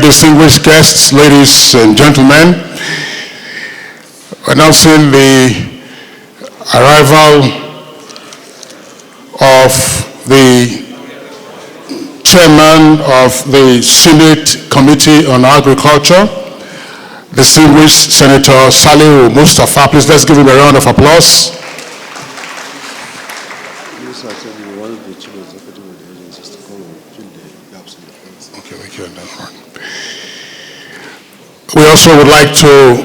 distinguished guests, ladies and gentlemen, announcing the arrival of the chairman of the Senate Committee on Agriculture, distinguished Senator Salihu Mustafa. Please let's give him a round of applause. We also would like to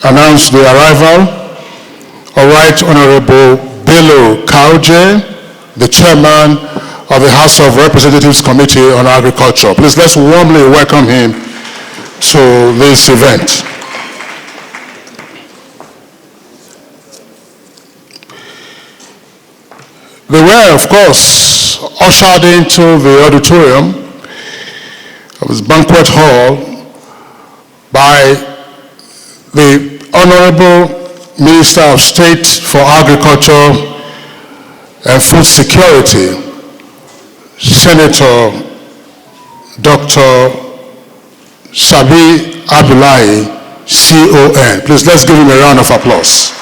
announce the arrival of Right Honorable Bello Kauje, the chairman of the House of Representatives Committee on Agriculture. Please let's warmly welcome him to this event. They were, of course, ushered into the auditorium of this banquet hall by the Honorable Minister of State for Agriculture and Food Security, Senator Dr. Sabi Abdullahi, CON. Please let's give him a round of applause.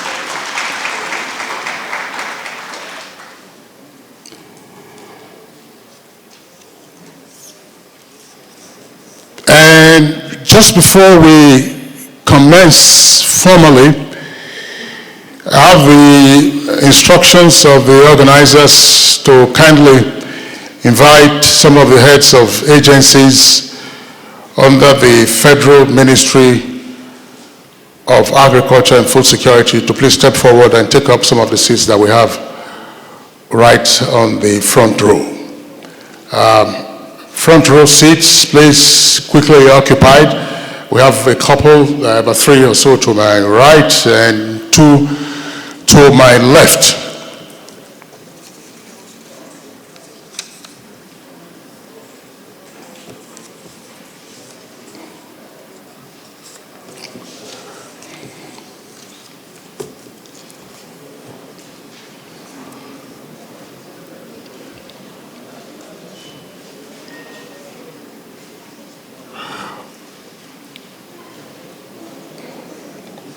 And just before we commence formally, I have the instructions of the organizers to kindly invite some of the heads of agencies under the Federal Ministry of Agriculture and Food Security to please step forward and take up some of the seats that we have right on the front row. Front row seats, please quickly occupied. We have a couple, about 3 or so to my right and 2 to my left.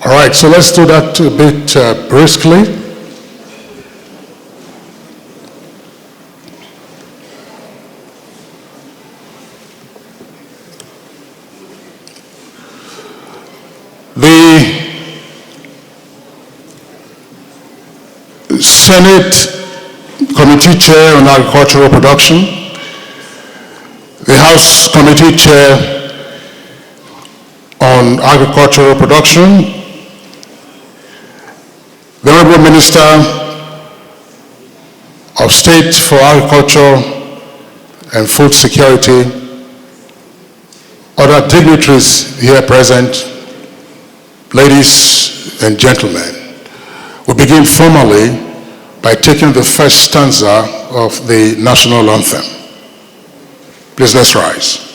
All right, so let's do that a bit briskly. The Senate Committee Chair on Agricultural Production, the House Committee Chair on Agricultural Production, the Honorable Minister of State for Agriculture and Food Security, other dignitaries here present, ladies and gentlemen, we begin formally by taking the first stanza of the national anthem. Please let's rise.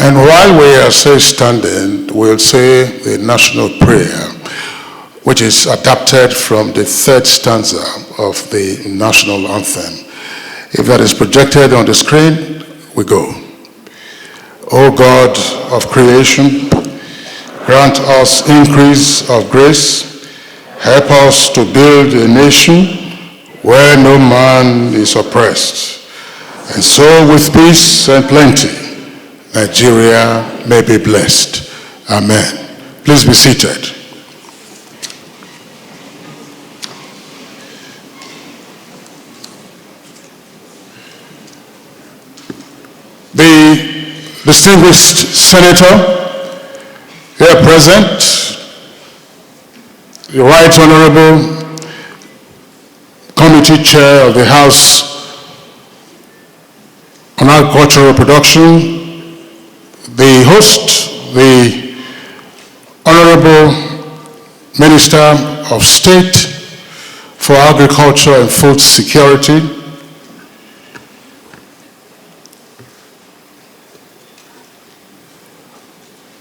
And while we are still standing, we'll say the national prayer, which is adapted from the third stanza of the national anthem. If that is projected on the screen, we go. O God of creation, grant us increase of grace. Help us to build a nation where no man is oppressed. And so with peace and plenty, Nigeria may be blessed. Amen. Please be seated. The distinguished senator here present, the Right Honorable Committee Chair of the House on Agricultural Production, the host, the Honorable Minister of State for Agriculture and Food Security,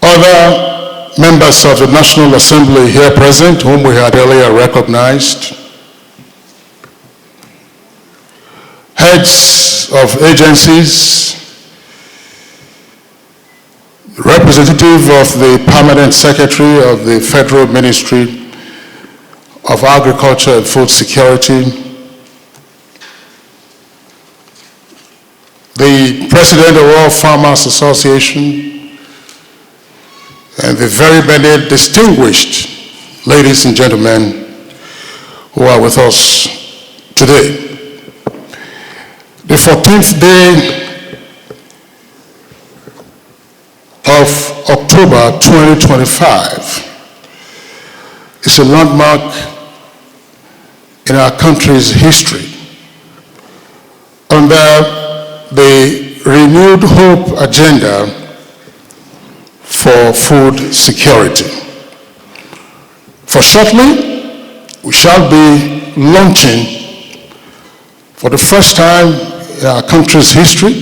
other members of the National Assembly here present, whom we had earlier recognized, heads of agencies, representative of the Permanent Secretary of the Federal Ministry of Agriculture and Food Security, the President of All Farmers Association, and the very many distinguished ladies and gentlemen who are with us today. The 14th day of October 2025 is a landmark in our country's history. Under the Renewed Hope agenda for food security. For shortly, we shall be launching for the first time in our country's history,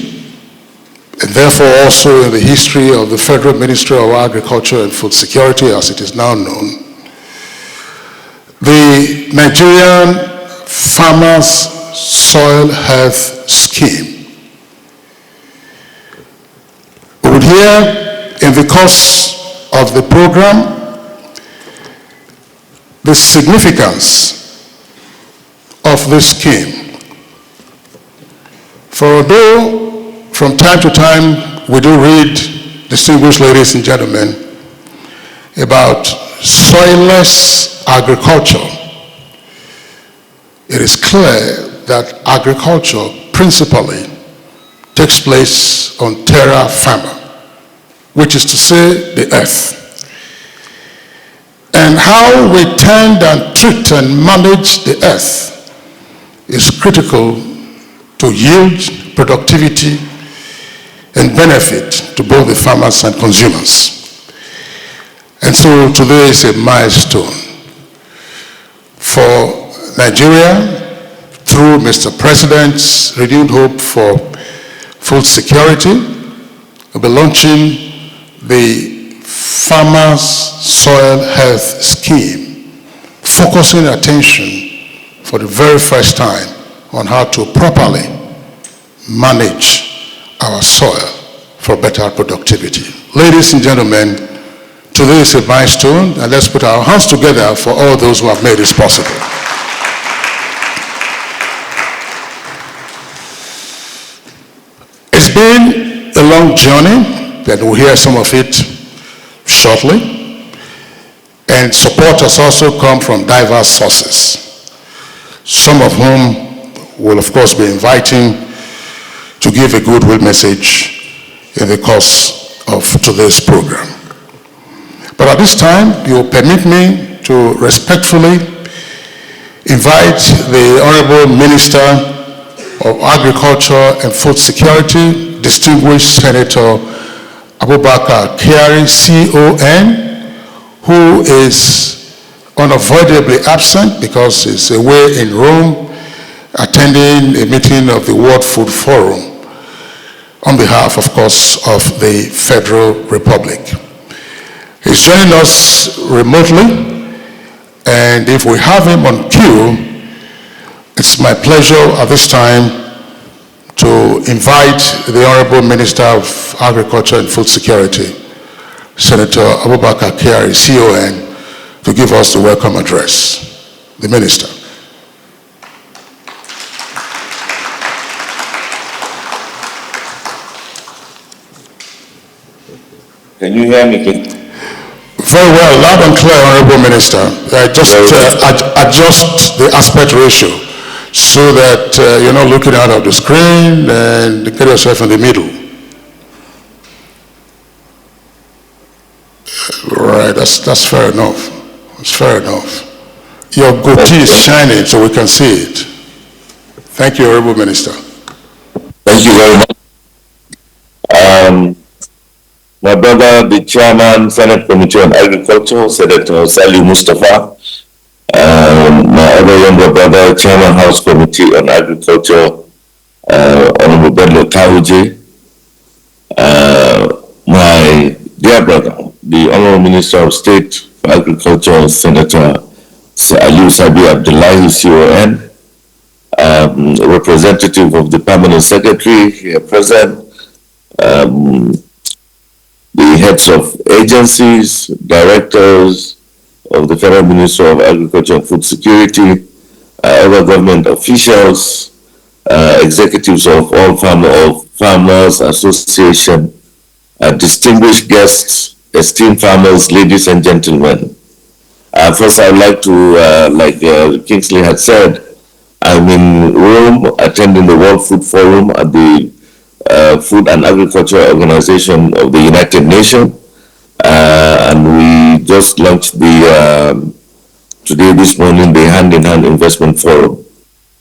and therefore also in the history of the Federal Ministry of Agriculture and Food Security, as it is now known, the Nigerian Farmers Soil Health Scheme. We would hear in the course of the program the significance of this scheme. For although from time to time we do read, distinguished ladies and gentlemen, about soilless agriculture, it is clear that agriculture principally takes place on terra firma, which is to say the earth. And how we tend and treat and manage the earth is critical to yield, productivity, and benefit to both the farmers and consumers. And so today is a milestone for Nigeria through Mr. President's Renewed Hope for Food Security. We'll be launching the Farmers Soil Health Scheme, focusing attention for the very first time on how to properly manage our soil for better productivity. Ladies and gentlemen, today is a milestone, and let's put our hands together for all those who have made this possible. It's been a long journey, that we'll hear some of it shortly, and support has also come from diverse sources, some of whom will of course be inviting to give a goodwill message in the course of today's program. But at this time, you'll permit me to respectfully invite the Honorable Minister of Agriculture and Food Security, distinguished Senator Abubakar Kyari, CON, who is unavoidably absent because he's away in Rome attending a meeting of the World Food Forum on behalf, of course, of the Federal Republic. He's joining us remotely, and if we have him on cue, it's my pleasure at this time to invite the Honorable Minister of Agriculture and Food Security, Senator Abubakar Kyari, CON, to give us the welcome address. The Minister. Can you hear me, King? Very well, loud and clear, Honorable Minister. Just adjust the aspect ratio so that you're not looking out of the screen and get yourself in the middle. Right, that's fair enough. It's fair enough. Your goatee is shining so we can see it. Thank you, Honorable Minister. Thank you very much. My brother, the chairman, Senate Committee on Agriculture, Senator Sali Mustafa, my other younger brother, Chairman House Committee on Agriculture, Honorable Bello Kawuje, my dear brother, the Honorable Minister of State for Agriculture, Senator Aliu Sabi Abdullahi, CON, representative of the Permanent Secretary here present, the heads of agencies, directors of the Federal Ministry of Agriculture and Food Security, other government officials, executives of all farmers association, distinguished guests, esteemed farmers, ladies and gentlemen. First, I would like to, like Kingsley had said, I'm in Rome attending the World Food Forum at the Food and Agriculture Organization of the United Nations, and we just launched the today this morning the Hand-in-Hand Investment Forum.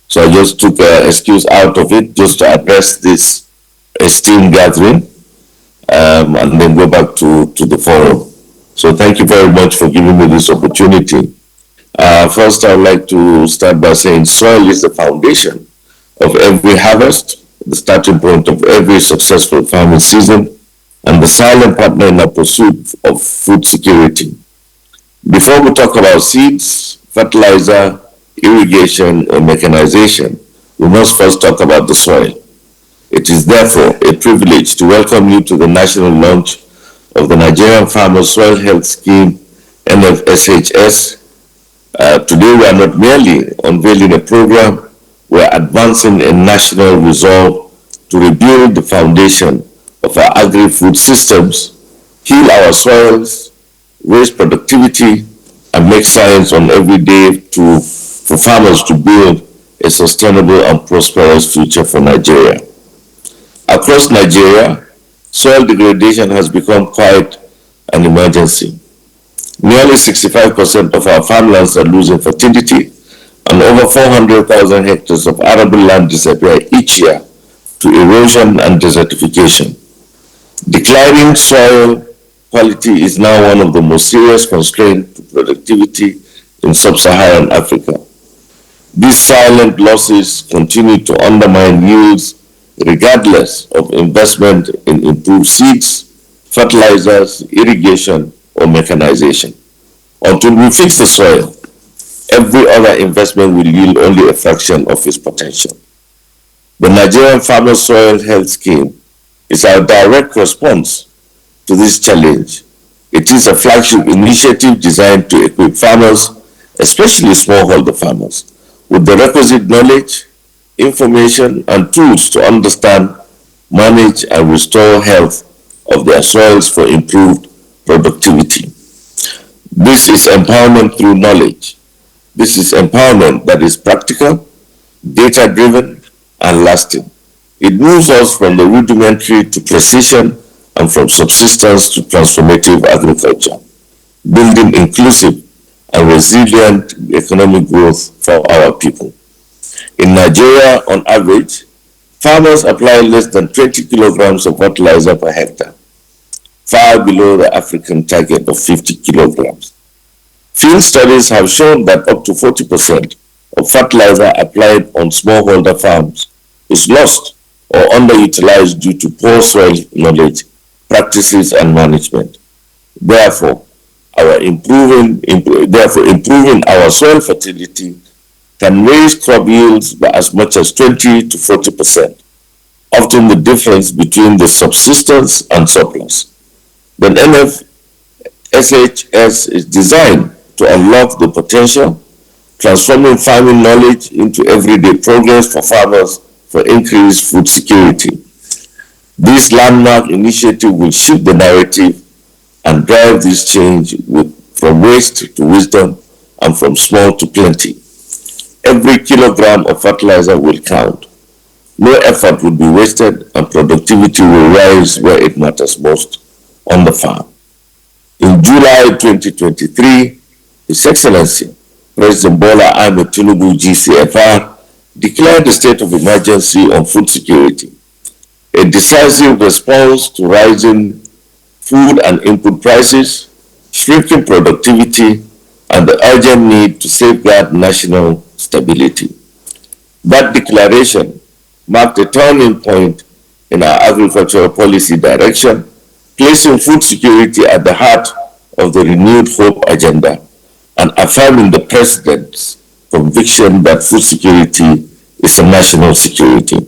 So I just took an excuse out of it just to address this esteemed gathering, and then go back to the forum. So thank you very much for giving me this opportunity. First, I would like to start by saying soil is the foundation of every harvest, the starting point of every successful farming season, and the silent partner in our pursuit of food security. Before we talk about seeds, fertilizer, irrigation, or mechanization, we must first talk about the soil. It is therefore a privilege to welcome you to the national launch of the Nigerian Farmers Soil Health Scheme, NFSHS. Today we are not merely unveiling a program, we are advancing a national resolve to rebuild the foundation of our agri-food systems, heal our soils, raise productivity, and make science on every day for farmers to build a sustainable and prosperous future for Nigeria. Across Nigeria, soil degradation has become quite an emergency. Nearly 65% of our farmlands are losing fertility, and over 400,000 hectares of arable land disappear each year to erosion and desertification. Declining soil quality is now one of the most serious constraints to productivity in sub-Saharan Africa. These silent losses continue to undermine yields regardless of investment in improved seeds, fertilizers, irrigation, or mechanization. Until we fix the soil, every other investment will yield only a fraction of its potential. The Nigerian Farmers Soil Health Scheme is our direct response to this challenge. It is a flagship initiative designed to equip farmers, especially smallholder farmers, with the requisite knowledge, information, and tools to understand, manage, and restore health of their soils for improved productivity. This is empowerment through knowledge. This is empowerment that is practical, data-driven, and lasting. It moves us from the rudimentary to precision and from subsistence to transformative agriculture, building inclusive and resilient economic growth for our people. In Nigeria, on average, farmers apply less than 20 kilograms of fertilizer per hectare, far below the African target of 50 kilograms. Field studies have shown that up to 40% of fertilizer applied on smallholder farms is lost or underutilized due to poor soil knowledge, practices, and management. Therefore, improving our soil fertility can raise crop yields by as much as 20 to 40%, often the difference between the subsistence and surplus. The NFSHS is designed to unlock the potential, transforming farming knowledge into everyday progress for farmers for increased food security. This landmark initiative will shift the narrative and drive this change from waste to wisdom and from small to plenty. Every kilogram of fertilizer will count. No effort will be wasted, and productivity will rise where it matters most, on the farm. In July 2023, His Excellency, President Bola Ahmed Tinubu, GCFR, declared a state of emergency on food security, a decisive response to rising food and input prices, shrinking productivity, and the urgent need to safeguard national stability. That declaration marked a turning point in our agricultural policy direction, placing food security at the heart of the renewed hope agenda and affirming the President's conviction that food security is a national security.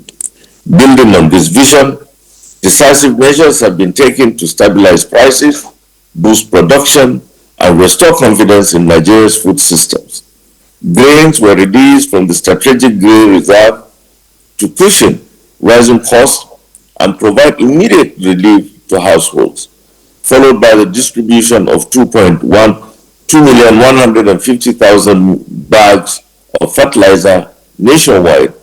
Building on this vision, decisive measures have been taken to stabilize prices, boost production, and restore confidence in Nigeria's food systems. Grains were reduced from the strategic grain reserve to cushion rising costs and provide immediate relief to households, followed by the distribution of 2,150,000 bags of fertilizer nationwide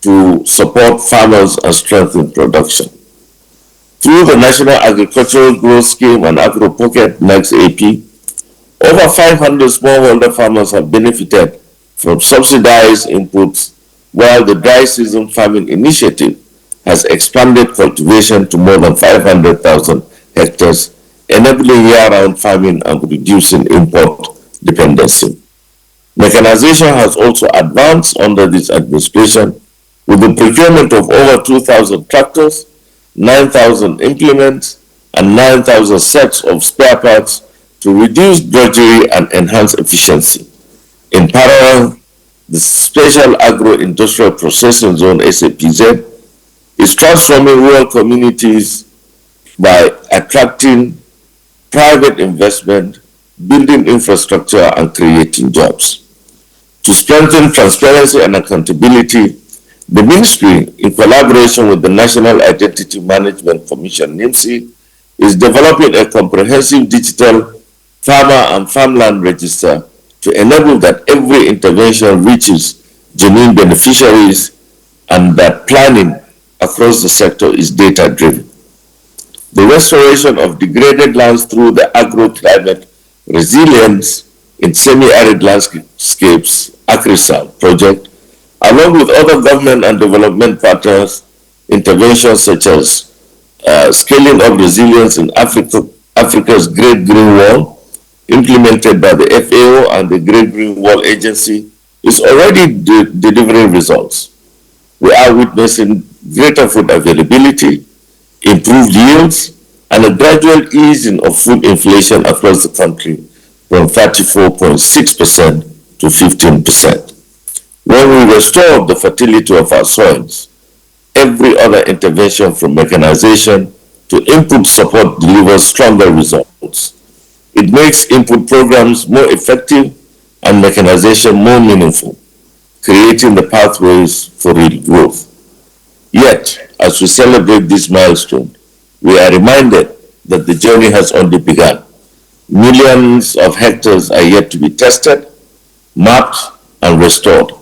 to support farmers and strengthen production. Through the National Agricultural Growth Scheme and Agro Pocket Next AP, over 500 smallholder farmers have benefited from subsidized inputs, while the dry season farming initiative has expanded cultivation to more than 500,000 hectares, enabling year-round farming and reducing import dependency. Mechanization has also advanced under this administration with the procurement of over 2,000 tractors, 9,000 implements, and 9,000 sets of spare parts to reduce drudgery and enhance efficiency. In parallel, the Special Agro-Industrial Processing Zone, SAPZ, is transforming rural communities by attracting private investment, building infrastructure, and creating jobs. To strengthen transparency and accountability, the Ministry, in collaboration with the National Identity Management Commission, NIMC, is developing a comprehensive digital farmer and farmland register to enable that every intervention reaches genuine beneficiaries and that planning across the sector is data-driven. The restoration of degraded lands through the Agro-Climate Resilience in Semi-Arid Landscapes AgriSal project, along with other government and development partners, interventions such as scaling up resilience in Africa's Great Green Wall, implemented by the FAO and the Great Green Wall Agency, is already delivering results. We are witnessing greater food availability, improved yields, and a gradual easing of food inflation across the country from 34.6% to 15%. When we restore the fertility of our soils, every other intervention from mechanization to input support delivers stronger results. It makes input programs more effective and mechanization more meaningful, creating the pathways for real growth. Yet, as we celebrate this milestone, we are reminded that the journey has only begun. Millions of hectares are yet to be tested, mapped, and restored.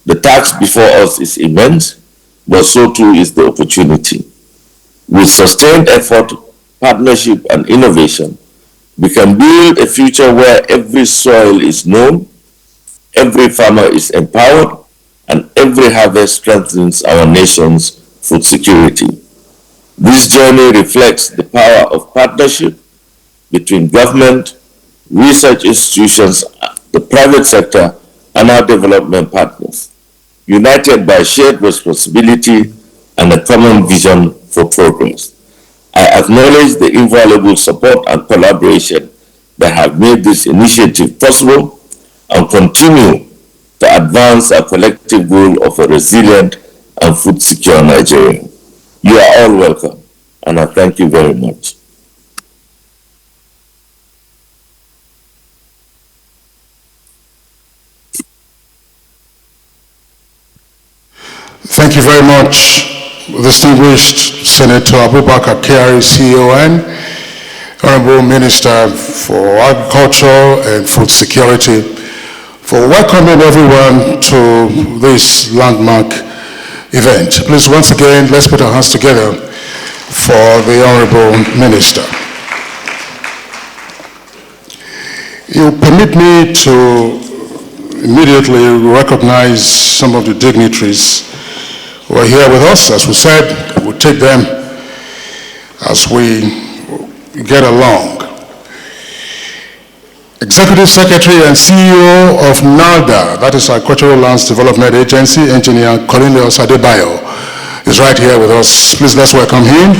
The task before us is immense, but so too is the opportunity. With sustained effort, partnership, and innovation, we can build a future where every soil is known, every farmer is empowered, and every harvest strengthens our nation's food security. This journey reflects the power of partnership between government, research institutions, the private sector, and our development partners, united by shared responsibility and a common vision for progress. I acknowledge the invaluable support and collaboration that have made this initiative possible and continue to advance our collective goal of a resilient and food-secure Nigeria. You are all welcome, and I thank you very much. Thank you very much, distinguished Senator Abubakar Kyari, CON, Honorable Minister for Agriculture and Food Security, for welcoming everyone to this landmark event. Please, once again, let's put our hands together for the Honorable Minister. You permit me to immediately recognize some of the dignitaries who are here with us. As we said, we'll take them as we get along. Executive Secretary and CEO of NALDA, that is our Agricultural Lands Development Agency, Engineer Cornelius Adebayo, is right here with us. Please let's welcome him.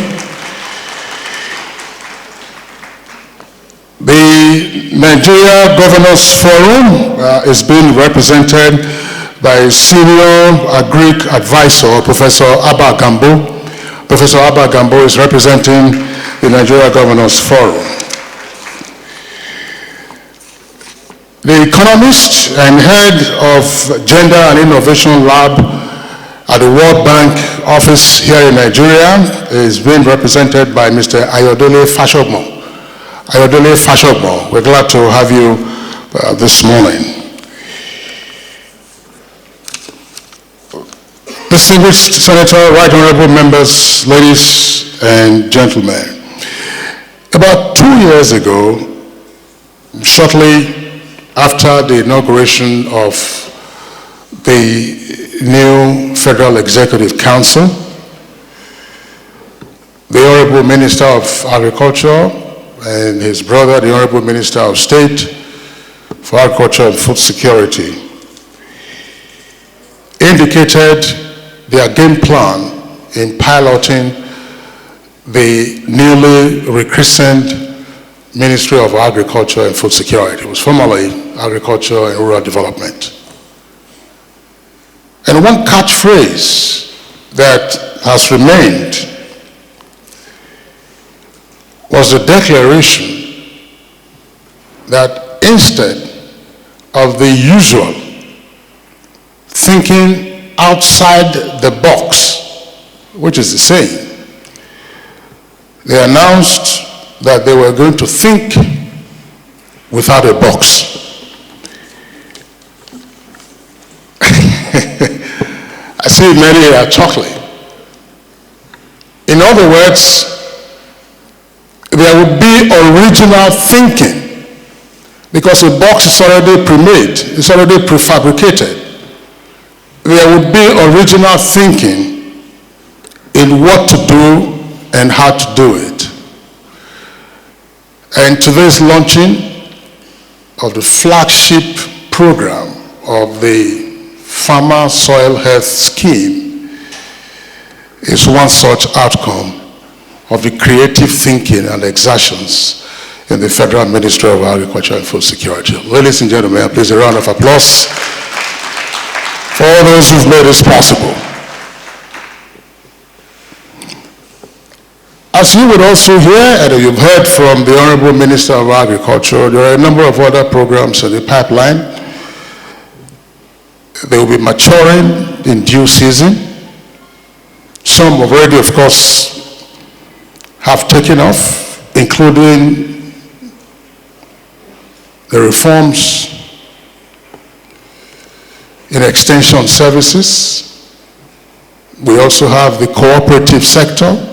The Nigeria Governors Forum is being represented by Senior Agric Advisor, Professor Abba Gambo. Professor Abba Gambo is representing the Nigeria Governors Forum. The economist and head of Gender and Innovation Lab at the World Bank office here in Nigeria is being represented by Mr. Ayodele Fashogmo. Ayodele Fashogmo, we're glad to have you this morning. Distinguished Senator, Right Honorable Members, ladies and gentlemen, about 2 years ago, shortly after the inauguration of the new Federal Executive Council, the Honorable Minister of Agriculture and his brother, the Honorable Minister of State for Agriculture and Food Security, indicated their game plan in piloting the newly rechristened Ministry of Agriculture and Food Security. It was formerly Agriculture and Rural Development. And one catchphrase that has remained was the declaration that instead of the usual thinking outside the box, which is the same, they announced that they were going to think without a box. I see many are chuckling. In other words, there would be original thinking because the box is already pre-made, it's already prefabricated. There would be original thinking in what to do and how to do it. And today's launching of the flagship program of the Farmer Soil Health Scheme is one such outcome of the creative thinking and exertions in the Federal Ministry of Agriculture and Food Security. Ladies and gentlemen, please a round of applause for all those who've made this possible. As you would also hear, and you've heard from the Honorable Minister of Agriculture, there are a number of other programs in the pipeline. They will be maturing in due season. Some already, of course, have taken off, including the reforms in extension services. We also have the cooperative sector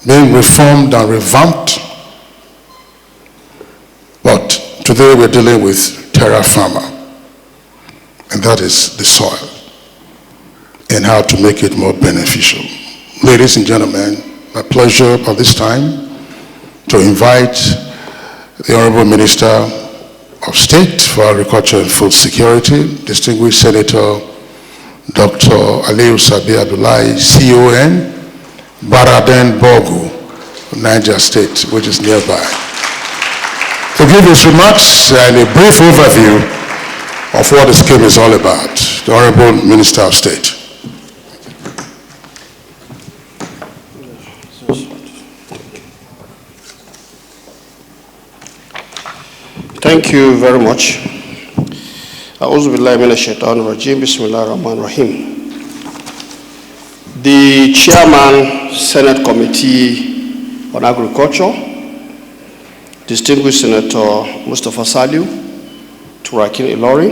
being reformed and revamped. But today we're dealing with terra firma, and that is the soil and how to make it more beneficial. Ladies and gentlemen, my pleasure at this time to invite the Honorable Minister of State for Agriculture and Food Security, distinguished Senator Dr. Aliyu Sabi Abdullahi, CON, Baraden Bogu, Niger State, which is nearby, to give his remarks and a brief overview of what the scheme is all about. The Honorable Minister of State. Thank you very much. A'udhu billahi minash shaitanir rajim. Bismillahir rahmanir rahim. The Chairman, Senate Committee on Agriculture, distinguished Senator Mustafa Saliu, Turakin Ilori,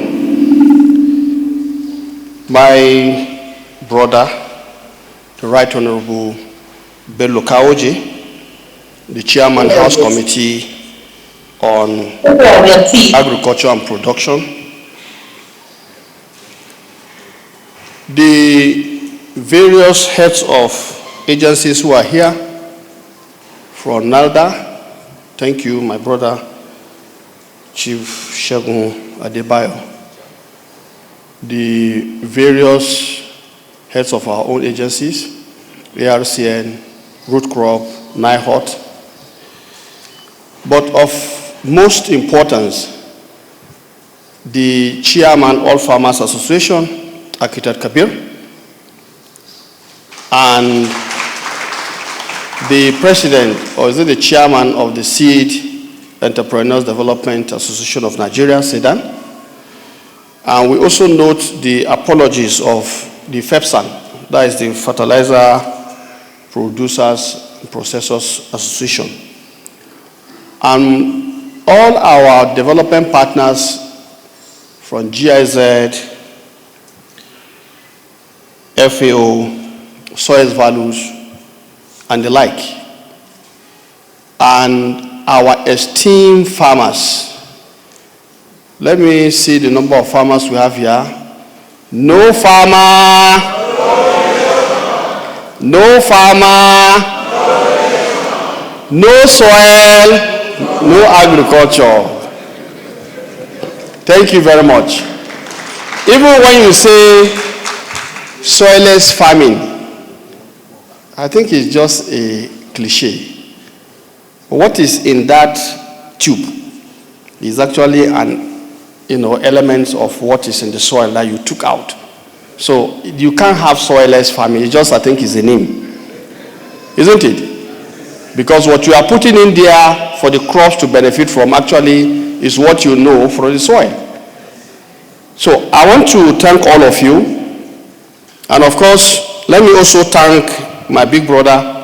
my brother, the Right Honorable Bello Kaoje, the Chairman, House Committee on Agriculture and Production, the various heads of agencies who are here, from NALDA, thank you, my brother, Chief Segun Adebayo, the various heads of our own agencies, ARCN, Root Crop, NIHOT, but of most importance, the chairman, All Farmers Association, Architect Kabir, and the president, or is it the chairman of the Seed Entrepreneurs Development Association of Nigeria, SEDAN. And we also note the apologies of the FEPSAN, that is the Fertilizer Producers and Processors Association. And all our development partners from GIZ, FAO, Soils Values, and the like, and our esteemed farmers. Let me see the number of farmers we have here. No farmer, no farmer, no soil, no agriculture. Thank you very much. Even when you say soilless farming, I think it's just a cliche. What is in that tube is actually an elements of what is in the soil that you took out. So you can't have soilless farming. It just, I think, is a name, isn't it? Because what you are putting in there for the crops to benefit from actually is what you know from the soil. So I want to thank all of you, and of course, let me also thank my big brother,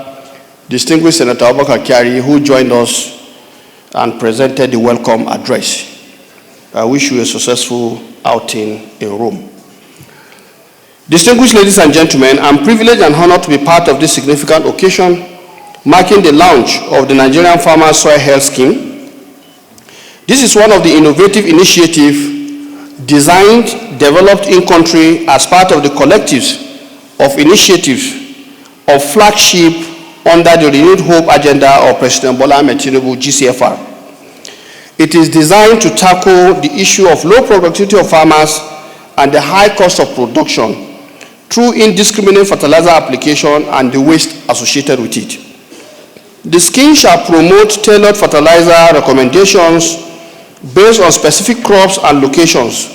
distinguished Senator Abubakar Kyari, who joined us and presented the welcome address. I wish you a successful outing in Rome. Distinguished ladies and gentlemen, I'm privileged and honored to be part of this significant occasion marking the launch of the Nigerian Farmers Soil Health Scheme. This is one of the innovative initiatives designed, developed in country as part of the collectives of initiatives of flagship under the Renewed Hope agenda of President Bola Ahmed Tinubu, GCFR. It is designed to tackle the issue of low productivity of farmers and the high cost of production through indiscriminate fertilizer application and the waste associated with it. The scheme shall promote tailored fertilizer recommendations based on specific crops and locations,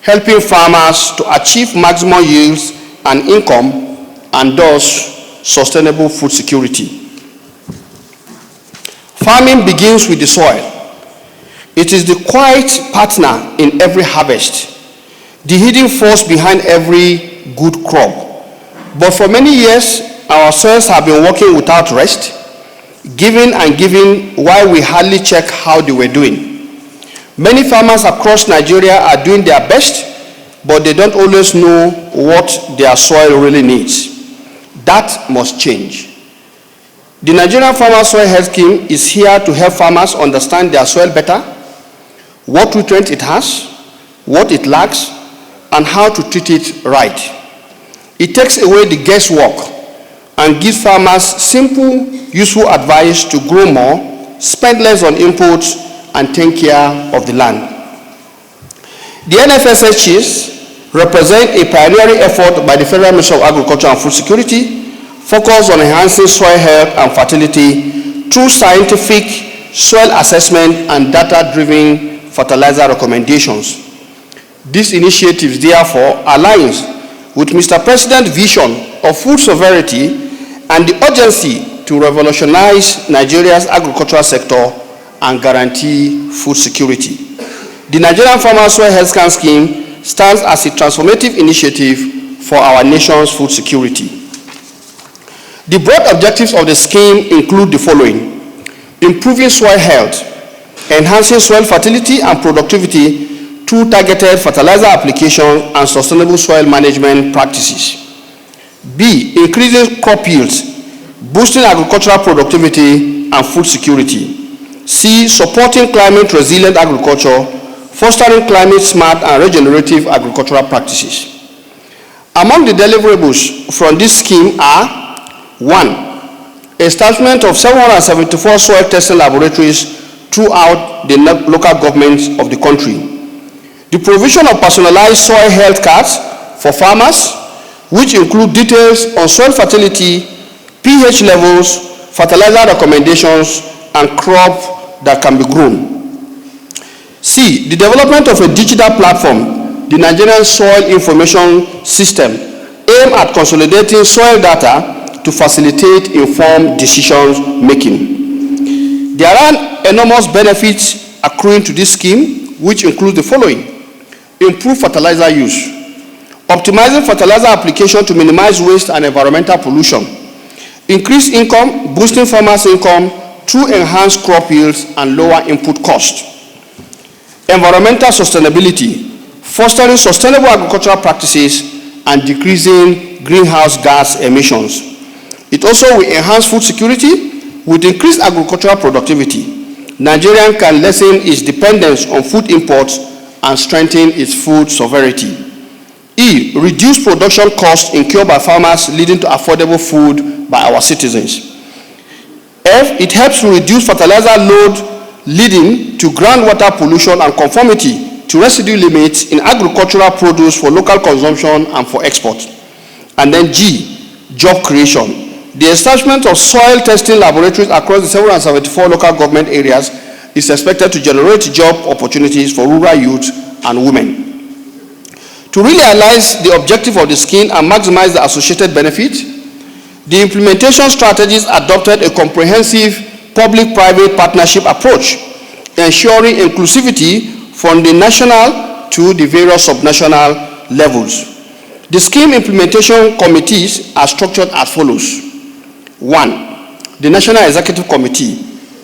helping farmers to achieve maximum yields and income and thus sustainable food security. Farming begins with the soil. It is the quiet partner in every harvest, the hidden force behind every good crop. But for many years, our soils have been working without rest, giving and giving while we hardly check how they were doing. Many farmers across Nigeria are doing their best, but they don't always know what their soil really needs. That must change. The Nigerian Farmers Soil Health Scheme is here to help farmers understand their soil better, what nutrients it has, what it lacks, and how to treat it right. It takes away the guesswork and gives farmers simple, useful advice to grow more, spend less on inputs, and take care of the land. The NFSHs represent a pioneering effort by the Federal Ministry of Agriculture and Food Security focused on enhancing soil health and fertility through scientific soil assessment and data-driven fertilizer recommendations. This initiative, therefore, aligns with Mr. President's vision of food sovereignty and the urgency to revolutionize Nigeria's agricultural sector and guarantee food security. The Nigerian Farmers Soil Health Scheme stands as a transformative initiative for our nation's food security. The broad objectives of the scheme include the following: improving soil health, enhancing soil fertility and productivity through targeted fertilizer application and sustainable soil management practices. B, increasing crop yields, boosting agricultural productivity and food security. C, supporting climate resilient agriculture, fostering climate smart and regenerative agricultural practices. Among the deliverables from this scheme are: 1. Establishment of 774 soil testing laboratories throughout the local governments of the country. The provision of personalized soil health cards for farmers, which include details on soil fertility, pH levels, fertilizer recommendations, and crop that can be grown. C. The development of a digital platform, the Nigerian Soil Information System, aimed at consolidating soil data to facilitate informed decision making. There are enormous benefits accruing to this scheme, which include the following: improved fertilizer use, optimizing fertilizer application to minimize waste and environmental pollution, increased income, boosting farmers' income through enhanced crop yields and lower input costs. Environmental sustainability, fostering sustainable agricultural practices and decreasing greenhouse gas emissions. It also will enhance food security with increased agricultural productivity. Nigeria can lessen its dependence on food imports and strengthen its food sovereignty. E. Reduce production costs incurred by farmers, leading to affordable food by our citizens. F. It helps to reduce fertilizer load, leading to groundwater pollution and conformity to residue limits in agricultural produce for local consumption and for export. And then G. Job creation. The establishment of soil testing laboratories across the 774 local government areas is expected to generate job opportunities for rural youth and women. To really realize the objective of the scheme and maximize the associated benefit, the implementation strategies adopted a comprehensive public-private partnership approach, ensuring inclusivity from the national to the various subnational levels. The scheme implementation committees are structured as follows. 1. The National Executive Committee,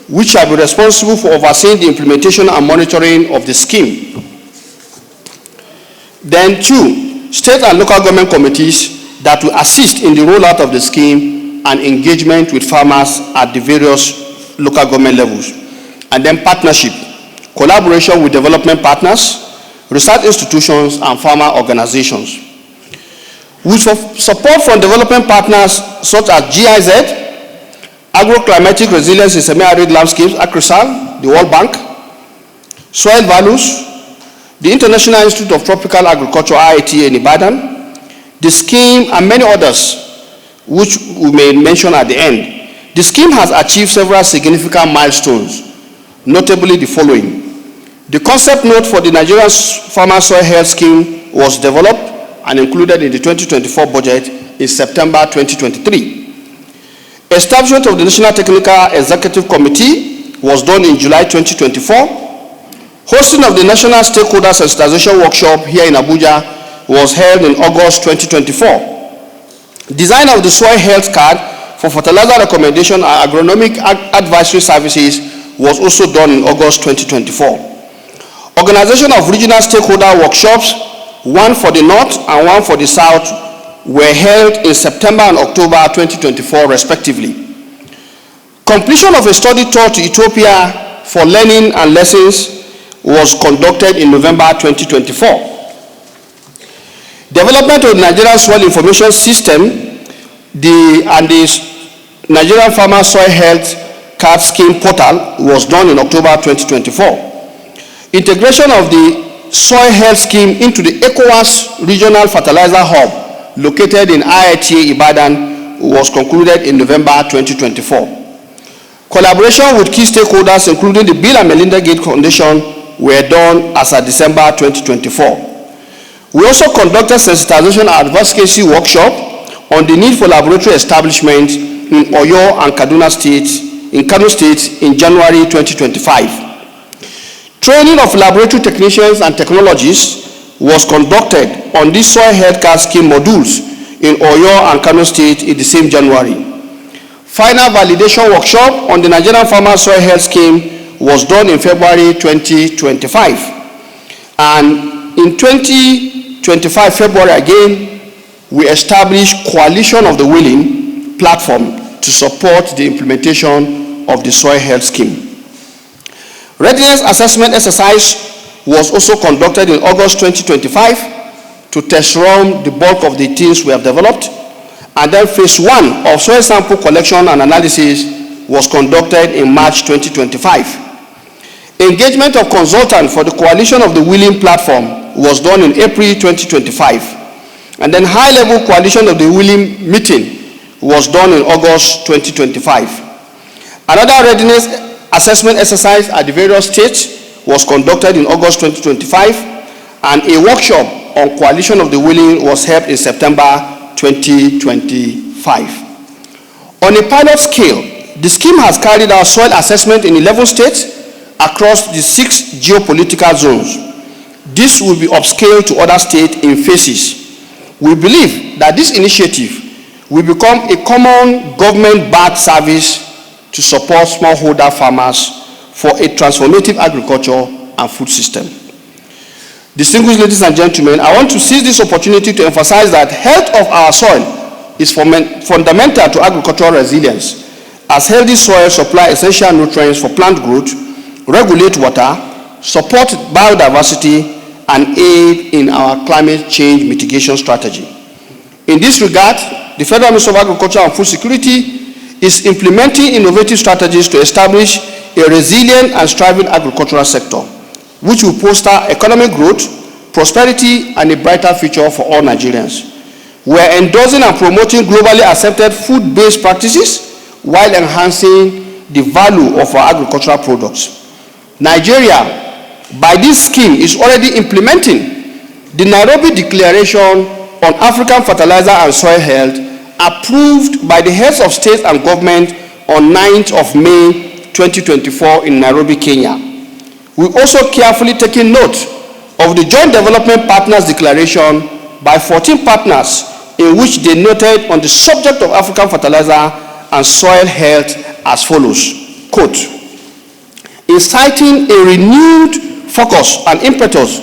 which shall be responsible for overseeing the implementation and monitoring of the scheme. Then 2. State and local government committees that will assist in the rollout of the scheme and engagement with farmers at the various local government levels. And then partnership, collaboration with development partners, research institutions, and farmer organizations. With support from development partners such as GIZ, Agroclimatic Resilience in Semi-Arid Landscapes, ACRISAL, the World Bank, Soil Values, the International Institute of Tropical Agriculture, IITA in Ibadan, the scheme, and many others, which we may mention at the end. The scheme has achieved several significant milestones, notably the following. The concept note for the Nigerian Farmer Soil Health Scheme was developed and included in the 2024 budget in September 2023. Establishment of the National Technical Executive Committee was done in July 2024. Hosting of the National Stakeholder Sensitization Workshop here in Abuja was held in August 2024. Design of the soil health card for fertilizer recommendation and agronomic advisory services was also done in August 2024. Organization of regional stakeholder workshops, one for the North and one for the South, were held in September and October 2024 respectively. Completion of a study tour to Ethiopia for learning and lessons was conducted in November 2024. Development of the Nigerian Soil Information System the Nigerian Farmer Soil Health Card Scheme portal was done in October 2024. Integration of the Soil Health Scheme into the ECOWAS Regional Fertilizer Hub located in IITA Ibadan was concluded in November 2024. Collaboration with key stakeholders, including the Bill and Melinda Gates Foundation, were done as of December 2024. We also conducted sensitization and advocacy workshop on the need for laboratory establishment in Oyo and Kaduna states, in Kano State in January 2025. Training of laboratory technicians and technologists was conducted on these soil health card scheme modules in Oyo and Kano State in the same January. Final validation workshop on the Nigerian Farmer Soil Health Scheme was done in February 2025. And in 2025 February again, we established Coalition of the Willing platform to support the implementation of the soil health scheme. Readiness assessment exercise was also conducted in August 2025 to to test run the bulk of the things we have developed. And then phase 1 of soil sample collection and analysis was conducted in March 2025. Engagement of consultants for the coalition of the Willing platform was done in April 2025. And then high-level coalition of the Willing meeting was done in August 2025. Another readiness assessment exercise at the various states was conducted in August 2025, and a workshop on coalition of the Willing was held in September 2025. On a pilot scale, the scheme has carried out soil assessment in 11 states across the 6 geopolitical zones. This will be upscaled to other states in phases. We believe that this initiative will become a common government-backed service to support smallholder farmers for a transformative agriculture and food system. Distinguished ladies and gentlemen, I want to seize this opportunity to emphasize that health of our soil is fundamental to agricultural resilience, as healthy soil supply essential nutrients for plant growth, regulate water, support biodiversity, and aid in our climate change mitigation strategy. In this regard, the Federal Ministry of Agriculture and Food Security is implementing innovative strategies to establish a resilient and thriving agricultural sector, which will foster economic growth, prosperity, and a brighter future for all Nigerians. We are endorsing and promoting globally accepted food-based practices while enhancing the value of our agricultural products. Nigeria, by this scheme, is already implementing the Nairobi Declaration on African Fertilizer and Soil Health, approved by the heads of state and government on 9th of May 2024 in Nairobi, Kenya. We also carefully taken note of the Joint Development Partners Declaration by 14 partners, in which they noted on the subject of African fertilizer and soil health as follows, quote, inciting a renewed focus and impetus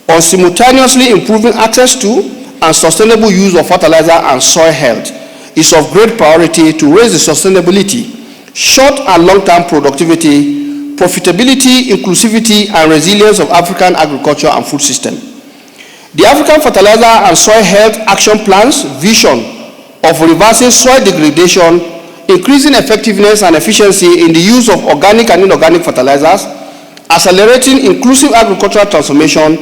on simultaneously improving access to and sustainable use of fertilizer and soil health is of great priority to raise the sustainability, short and long-term productivity, profitability, inclusivity, and resilience of African agriculture and food system. The African Fertilizer and Soil Health Action Plan's vision of reversing soil degradation, increasing effectiveness and efficiency in the use of organic and inorganic fertilizers, accelerating inclusive agricultural transformation,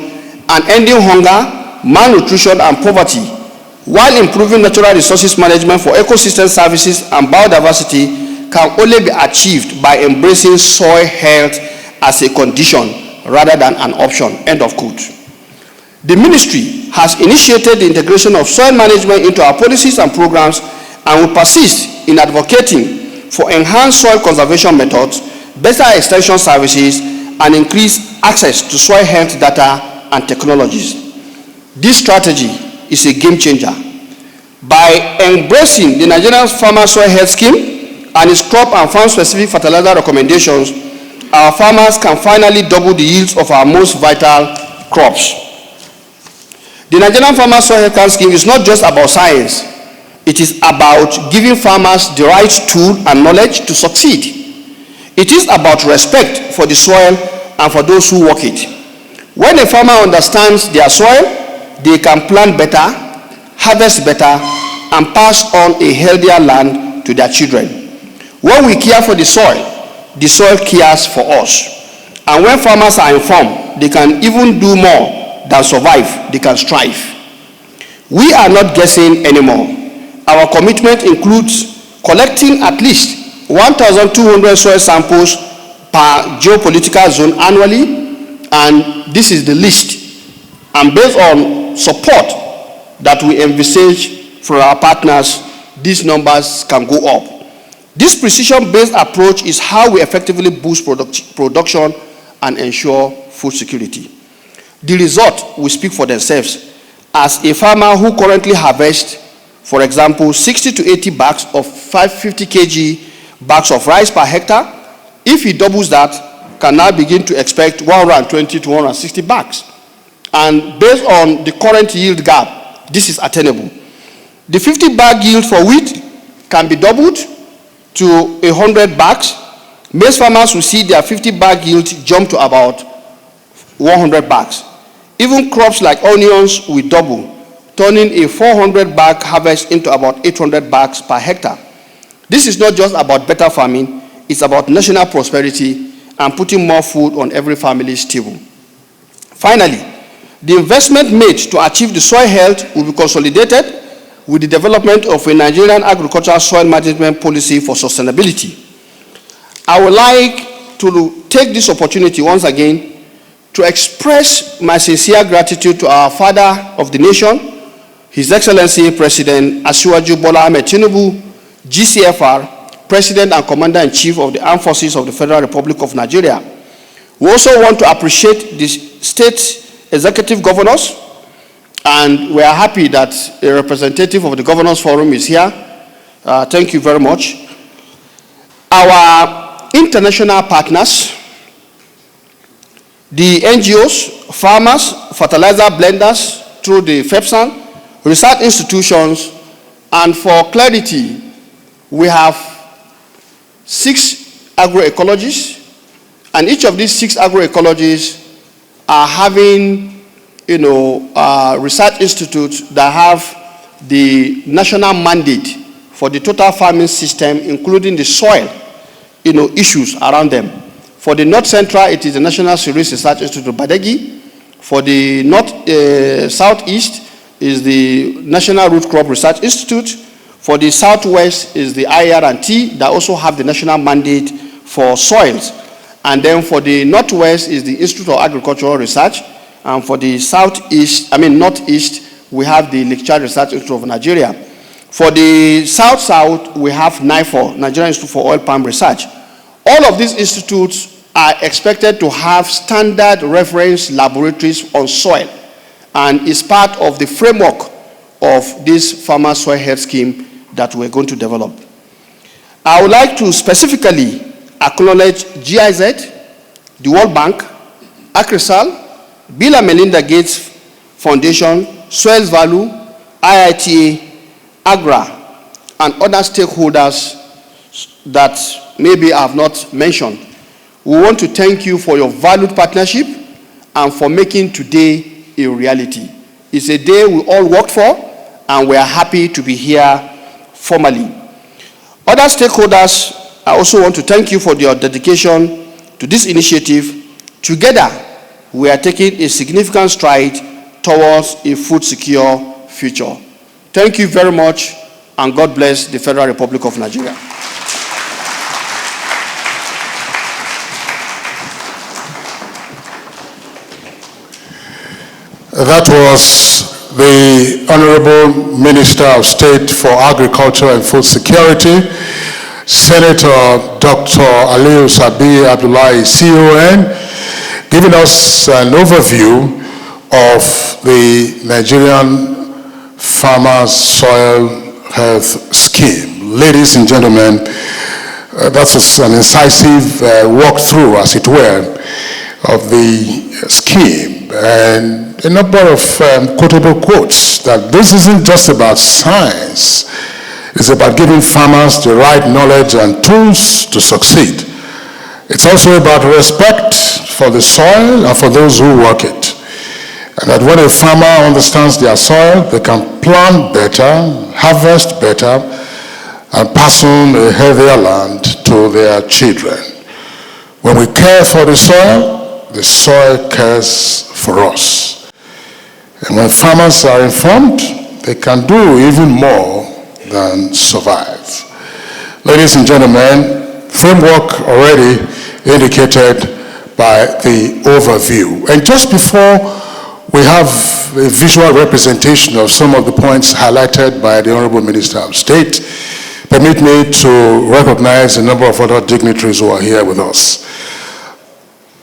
and ending hunger, malnutrition, and poverty, while improving natural resources management for ecosystem services and biodiversity, can only be achieved by embracing soil health as a condition rather than an option, end of quote. The ministry has initiated the integration of soil management into our policies and programs and will persist in advocating for enhanced soil conservation methods, better extension services, and increased access to soil health data and technologies. This strategy is a game changer. By embracing the Nigerian Farmer Soil Health Scheme and its crop and farm-specific fertilizer recommendations, our farmers can finally double the yields of our most vital crops. The Nigerian Farmer Soil Health Scheme is not just about science. It is about giving farmers the right tool and knowledge to succeed. It is about respect for the soil and for those who work it. When a farmer understands their soil, they can plant better, harvest better, and pass on a healthier land to their children. When we care for the soil cares for us. And when farmers are informed, they can even do more than survive, they can strive. We are not guessing anymore. Our commitment includes collecting at least 1,200 soil samples per geopolitical zone annually, and this is the list. And based on support that we envisage from our partners, these numbers can go up. This precision-based approach is how we effectively boost production and ensure food security. The result will speak for themselves. As a farmer who currently harvests, for example, 60 to 80 bags of 550 kg bags of rice per hectare, if he doubles that, can now begin to expect 120 to 160 bags. And based on the current yield gap, this is attainable. The 50 bag yield for wheat can be doubled to 100 bags. Maize farmers will see their 50 bag yield jump to about 100 bags. Even crops like onions will double, turning a 400-bag harvest into about 800 bags per hectare. This is not just about better farming, it's about national prosperity and putting more food on every family's table. Finally, the investment made to achieve the soil health will be consolidated with the development of a Nigerian agricultural soil management policy for sustainability. I would like to take this opportunity once again to express my sincere gratitude to our father of the nation, His Excellency President Asiwaju Bola Ahmed Tinubu, GCFR, President and Commander-in-Chief of the Armed Forces of the Federal Republic of Nigeria. We also want to appreciate the state executive governors, and we are happy that a representative of the Governors Forum is here. Thank you very much. Our international partners, the NGOs, farmers, fertilizer blenders through the FEPSAN, research institutions, and for clarity, we have 6 agroecologists, and each of these 6 agroecologists are having research institutes that have the national mandate for the total farming system, including the soil, issues around them. For the North Central, it is the National Cereals Research Institute, Badegi. For the Southeast is the National Root Crop Research Institute. For the Southwest is the IR&T that also have the national mandate for soils. And then for the Northwest is the Institute of Agricultural Research. And for the Northeast, we have the Lake Chad Research Institute of Nigeria. For the South-South, we have NIFOR, Nigerian Institute for Oil Palm Research. All of these institutes are expected to have standard reference laboratories on soil and is part of the framework of this Farmer Soil Health Scheme that we're going to develop. I would like to specifically acknowledge GIZ, the World Bank, ACRISAL, Bill and Melinda Gates Foundation, Soils Value, IITA, AGRA, and other stakeholders that maybe I have not mentioned. We want to thank you for your valued partnership and for making today a reality. It's a day we all worked for, and we are happy to be here formally. Other stakeholders, I also want to thank you for your dedication to this initiative. Together, we are taking a significant stride towards a food-secure future. Thank you very much, and God bless the Federal Republic of Nigeria. That was the Honorable Minister of State for Agriculture and Food Security, Senator Dr. Aliyu Sabi Abdullahi, CON, giving us an overview of the Nigerian Farmers Soil Health Scheme. Ladies and gentlemen, that was an incisive walkthrough, as it were, of the scheme, and a number of quotable quotes that this isn't just about science, it's about giving farmers the right knowledge and tools to succeed. It's also about respect for the soil and for those who work it. And that when a farmer understands their soil, they can plant better, harvest better, and pass on a healthier land to their children. When we care for the soil cares for us. And when farmers are informed, they can do even more than survive. Ladies and gentlemen, framework already indicated by the overview. And just before we have a visual representation of some of the points highlighted by the Honorable Minister of State, permit me to recognize a number of other dignitaries who are here with us.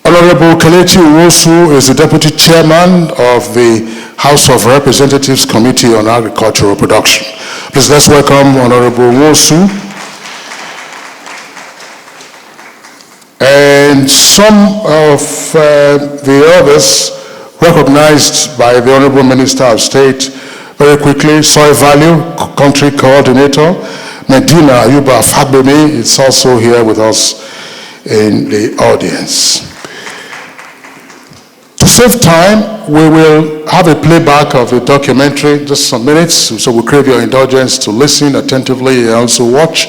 Honorable Kelechi Uwosu is the Deputy Chairman of the House of Representatives Committee on Agricultural Production. Please let's welcome Honorable Uwosu. And some of the others recognized by the Honorable Minister of State, very quickly, Soil Value Country Coordinator, Medina Ayuba Fagbemi is also here with us in the audience. To save time, we will have a playback of a documentary, just some minutes, so we crave your indulgence to listen attentively and also watch.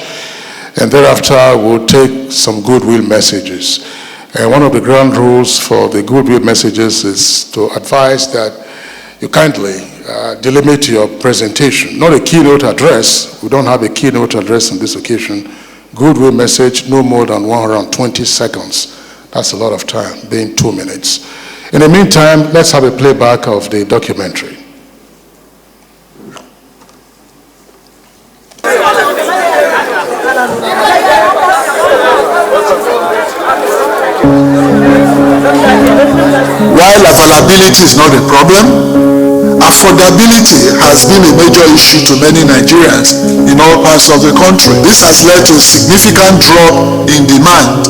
And thereafter, we'll take some goodwill messages. And one of the ground rules for the goodwill messages is to advise that you kindly delimit your presentation. Not a keynote address. We don't have a keynote address on this occasion. Goodwill message, no more than 120 seconds. That's a lot of time, being 2 minutes. In the meantime, let's have a playback of the documentary. While availability is not a problem, affordability has been a major issue to many Nigerians in all parts of the country. This has led to a significant drop in demand,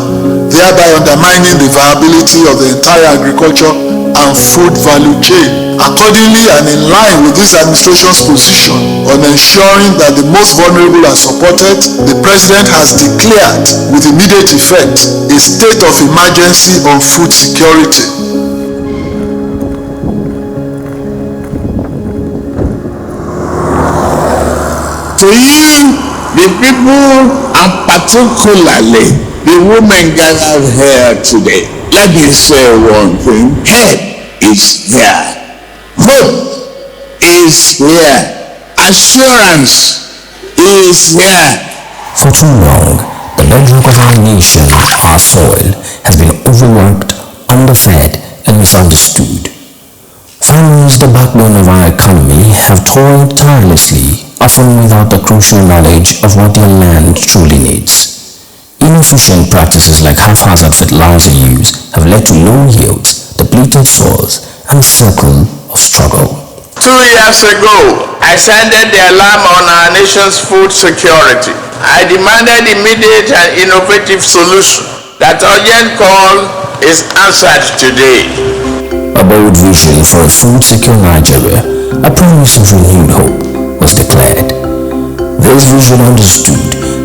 thereby undermining the viability of the entire agriculture and food value chain. Accordingly, and in line with this administration's position on ensuring that the most vulnerable are supported, the President has declared with immediate effect a state of emergency on food security. To you, the people, and particularly the women gathered here today, let me say one thing. Help is here. Hope is here. Assurance is here. For too long, the bedrock of our nation, our soil, has been overworked, underfed, and misunderstood. Farmers, the backbone of our economy, have toiled tirelessly, often without the crucial knowledge of what their land truly needs. Inefficient practices like haphazard fertilizer use have led to low yields, depleted soils, and a circle of struggle. 2 years ago, I sounded the alarm on our nation's food security. I demanded immediate and innovative solution. That urgent call is answered today. A bold vision for a food-secure Nigeria, a promise of renewed hope, was declared. This vision understood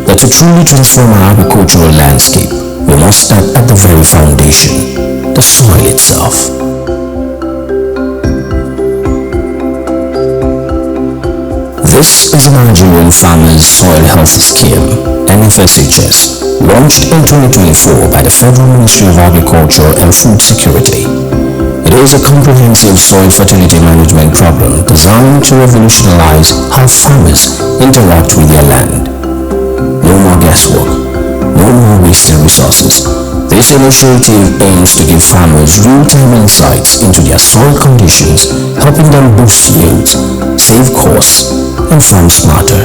that to truly transform our agricultural landscape, we must start at the very foundation, the soil itself. This is the Nigerian Farmers Soil Health Scheme, NFSHS, launched in 2024 by the Federal Ministry of Agriculture and Food Security. It is a comprehensive soil fertility management program designed to revolutionize how farmers interact with their land. No more guesswork, no more wasted resources. This initiative aims to give farmers real-time insights into their soil conditions, helping them boost yields, save costs, and farm smarter.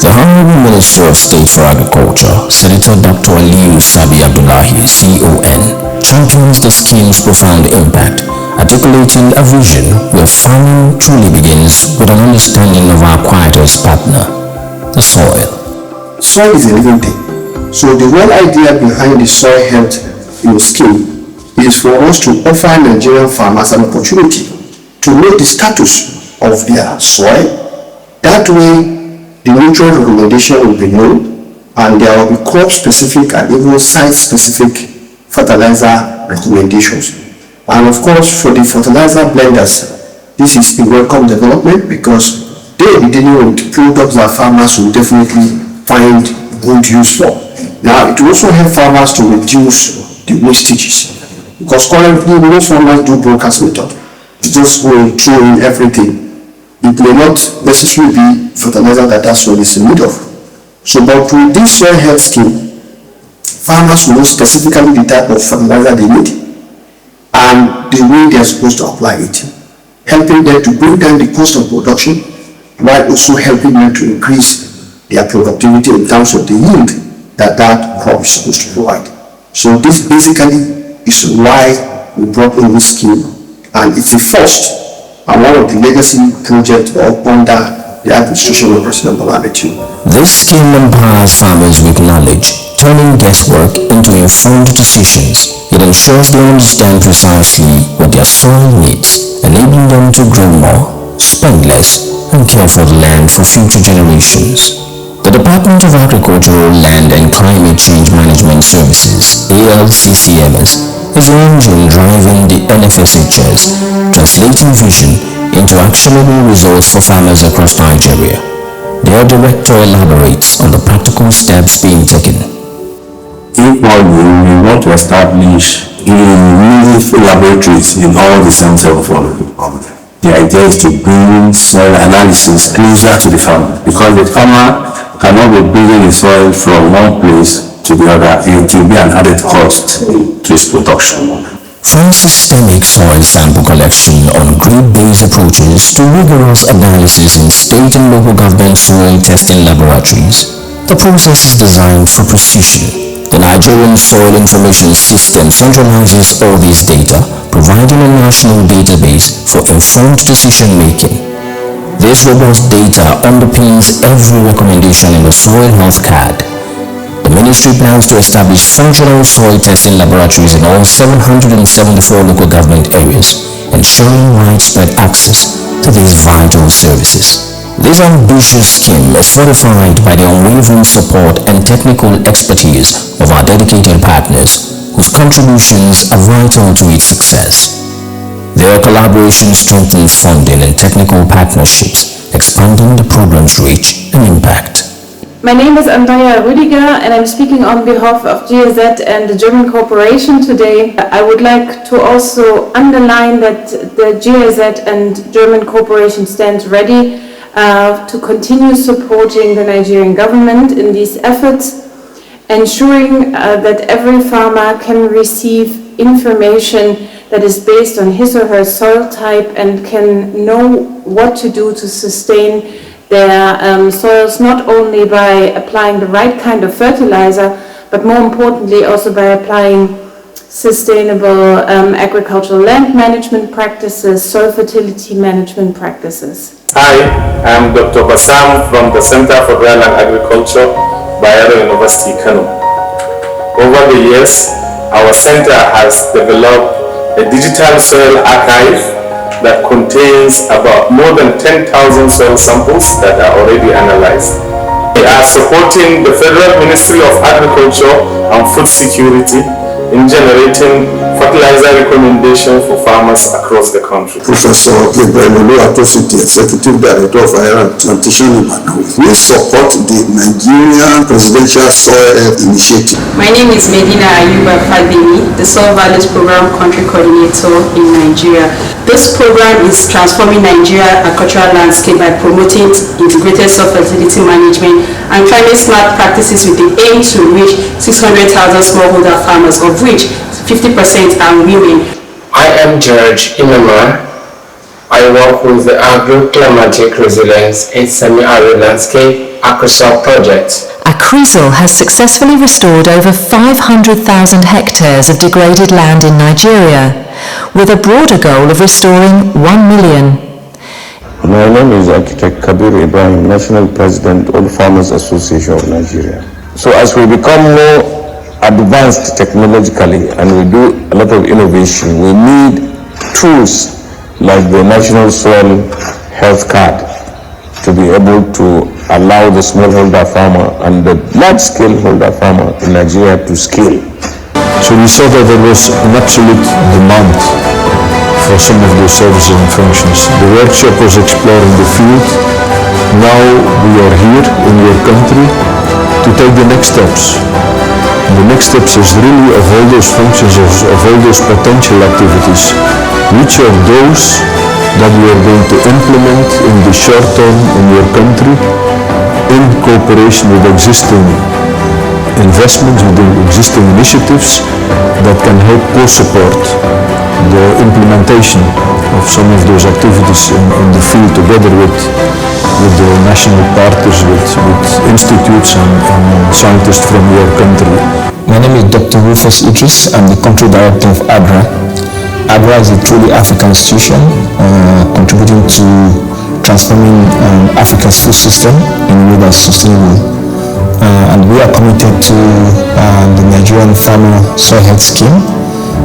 The Honorable Minister of State for Agriculture, Senator Dr. Aliyu Sabi Abdullahi, CON, champions the scheme's profound impact, articulating a vision where farming truly begins with an understanding of our quietest partner, the soil. Soil is a living thing. So the whole idea behind the soil health scheme is for us to offer Nigerian farmers an opportunity to know the status of their soil. That way, the nutrient recommendation will be known, and there will be crop-specific and even site-specific fertilizer recommendations. And of course, for the fertilizer blenders, this is a welcome development because they will be dealing with products that farmers will definitely find good use for. Now, it will also help farmers to reduce the wastages, because currently most farmers do broadcast method. They just go and throw in everything. It may not necessarily be fertilizer that soil is in need of. So, but with this soil health scheme, farmers will know specifically the type of fertilizer they need and the way they are supposed to apply it, helping them to bring down the cost of production while also helping them to increase their productivity in terms of the yield that crop is supposed to provide. So this basically is why we brought in this scheme, and it's the first and one of the legacy projects under the administration of President Bola Ahmed Tinubu. This scheme empowers farmers with knowledge, turning guesswork into informed decisions. It ensures they understand precisely what their soil needs, enabling them to grow more, spend less, and care for the land for future generations. The Department of Agricultural, Land and Climate Change Management Services, ALCCMS, is the engine driving the NFSHS, translating vision into actionable results for farmers across Nigeria. Their director elaborates on the practical steps being taken. Equally, we want to establish meaningful laboratories in all the centers of our republic. The idea is to bring soil analysis closer to the farmer, because the farmer cannot be bringing the soil from one place to the other. It will be an added cost to his production. From systemic soil sample collection on grid-based approaches to rigorous analysis in state and local government soil testing laboratories, the process is designed for precision. The Nigerian Soil Information System centralizes all these data, providing a national database for informed decision-making. This robust data underpins every recommendation in the Soil Health Card. The Ministry plans to establish functional soil testing laboratories in all 774 local government areas, ensuring widespread access to these vital services. This ambitious scheme is fortified by the unwavering support and technical expertise of our dedicated partners, whose contributions are vital to its success. Their collaboration strengthens funding and technical partnerships, expanding the program's reach and impact. My name is Andrea Rüdiger and I'm speaking on behalf of GIZ and the German Corporation today. I would like to also underline that the GIZ and German Corporation stands ready to continue supporting the Nigerian government in these efforts, ensuring that every farmer can receive information that is based on his or her soil type and can know what to do to sustain their soils, not only by applying the right kind of fertilizer, but more importantly also by applying sustainable agricultural land management practices, soil fertility management practices. Hi, I'm Dr. Bassam from the Center for Rural and Agriculture, Bayero University, Kano. Over the years, our center has developed a digital soil archive that contains about more than 10,000 soil samples that are already analyzed. We are supporting the Federal Ministry of Agriculture and Food Security in generating fertilizer recommendations for farmers across the country. Professor Gabriel Oluwatositi, Executive Director of Iron Plantation in Malawi. We support the Nigerian Presidential Soil Health Initiative. My name is Medina Ayuba Fadimi, the Soil Values Program Country Coordinator in Nigeria. This program is transforming Nigeria's agricultural landscape by promoting integrated soil fertility management and climate smart practices with the aim to reach 600,000 smallholder farmers, of which 50% are women. I am George Inama. I work with the Agro-Climatic Resilience in Semi-Arid Landscape ACRISOL project. ACRISOL has successfully restored over 500,000 hectares of degraded land in Nigeria, with a broader goal of restoring 1 million. My name is Architect Kabir Ibrahim, National President of the Farmers Association of Nigeria. So as we become more advanced technologically and we do a lot of innovation, we need tools like the National Soil Health Card to be able to allow the smallholder farmer and the large-scale holder farmer in Nigeria to scale. So we saw that there was an absolute demand for some of those services and functions. The workshop was exploring the field. Now we are here in your country to take the next steps. The next steps is really of all those functions, of all those potential activities, which are those that we are going to implement in the short term in your country in cooperation with existing investments, with the existing initiatives that can help co-support the implementation of some of those activities in the field together with the national partners, with institutes and scientists from your country. My name is Dr. Rufus Idris. I'm the country director of AGRA. AGRA is a truly African institution contributing to transforming Africa's food system in a way that's sustainable. And we are committed to the Nigerian Farmer Soil Health Scheme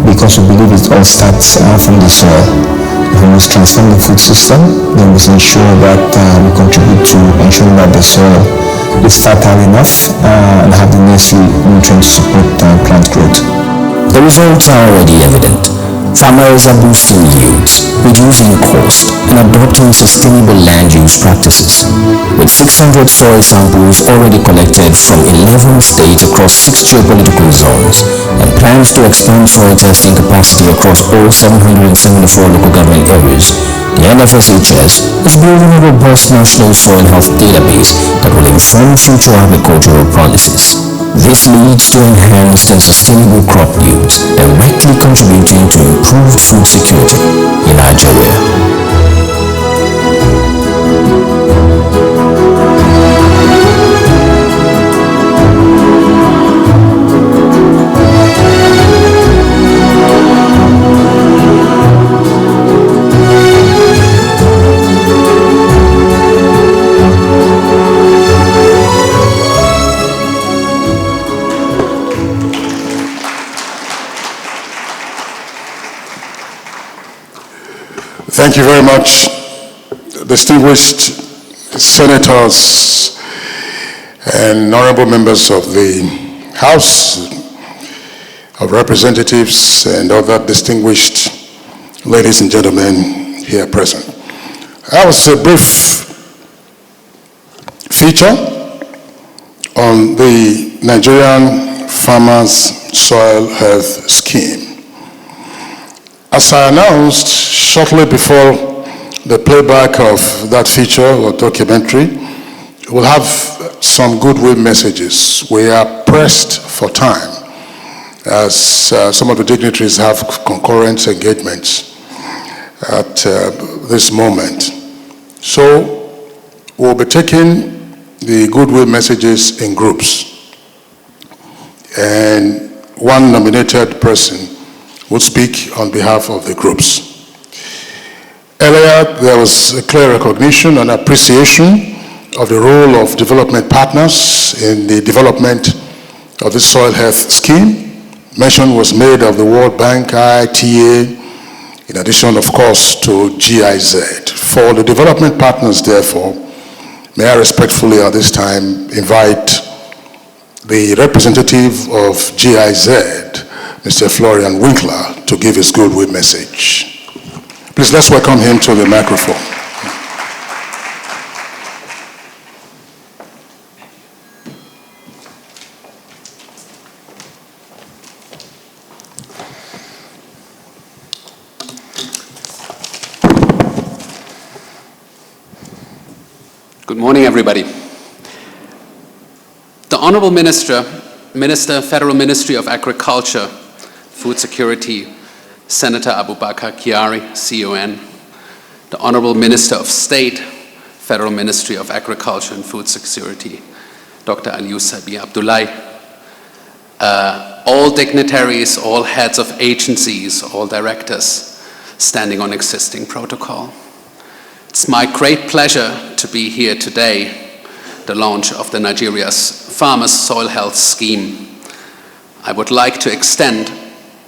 because we believe it all starts from the soil. If we must transform the food system, then we must ensure that we contribute to ensuring that the soil is fertile enough and have the necessary nutrients to support plant growth. The results are already evident. Farmers are boosting yields, reducing cost, and adopting sustainable land use practices. With 600 soil samples already collected from 11 states across 6 geopolitical zones, and plans to expand soil testing capacity across all 774 local government areas, the NFSHS is building a robust national soil health database that will inform future agricultural policies. This leads to enhanced and sustainable crop yields, directly contributing to improved food security in Nigeria. Thank you very much, distinguished senators and honorable members of the House of Representatives and other distinguished ladies and gentlemen here present. That was a brief feature on the Nigerian Farmers Soil Health Scheme. As I announced shortly before the playback of that feature or documentary, we'll have some goodwill messages. We are pressed for time as some of the dignitaries have concurrent engagements at this moment. So we'll be taking the goodwill messages in groups, and one nominated person will speak on behalf of the groups. Earlier, there was a clear recognition and appreciation of the role of development partners in the development of the soil health scheme. Mention was made of the World Bank, IITA, in addition, of course, to GIZ. For the development partners, therefore, may I respectfully at this time invite the representative of GIZ, Mr. Florian Winkler, to give his goodwill message. Please, let's welcome him to the microphone. Good morning, everybody. The Honorable Minister, Federal Ministry of Agriculture, Food Security, Senator Abubakar Kyari, CON, the Honorable Minister of State, Federal Ministry of Agriculture and Food Security, Dr. Aliou Sabi Abdullahi, all dignitaries, all heads of agencies, all directors standing on existing protocol. It's my great pleasure to be here today, the launch of the Nigeria's Farmers Soil Health Scheme. I would like to extend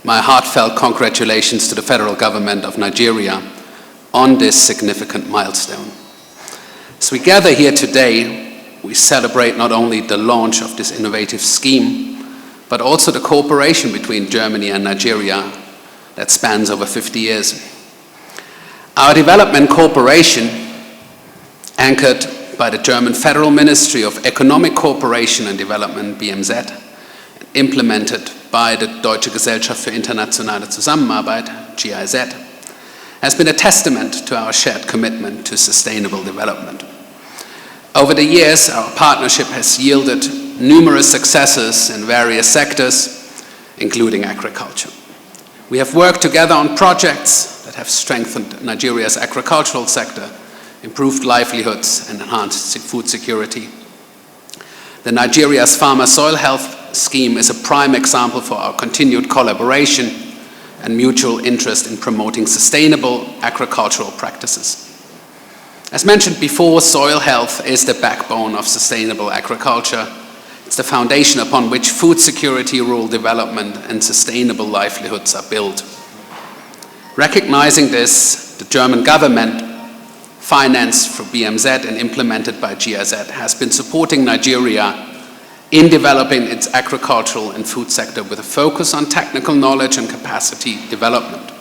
my heartfelt congratulations to the federal government of Nigeria on this significant milestone. As we gather here today, we celebrate not only the launch of this innovative scheme, but also the cooperation between Germany and Nigeria that spans over 50 years. Our development cooperation, anchored by the German Federal Ministry of Economic Cooperation and Development, BMZ, implemented by the Deutsche Gesellschaft für internationale Zusammenarbeit, GIZ, has been a testament to our shared commitment to sustainable development. Over the years, our partnership has yielded numerous successes in various sectors, including agriculture. We have worked together on projects that have strengthened Nigeria's agricultural sector, improved livelihoods, and enhanced food security. The Nigeria's Farmer Soil Health Scheme is a prime example for our continued collaboration and mutual interest in promoting sustainable agricultural practices. As mentioned before, soil health is the backbone of sustainable agriculture. It's the foundation upon which food security, rural development, and sustainable livelihoods are built. Recognizing this, the German government, financed through BMZ and implemented by GIZ, has been supporting Nigeria in developing its agricultural and food sector with a focus on technical knowledge and capacity development.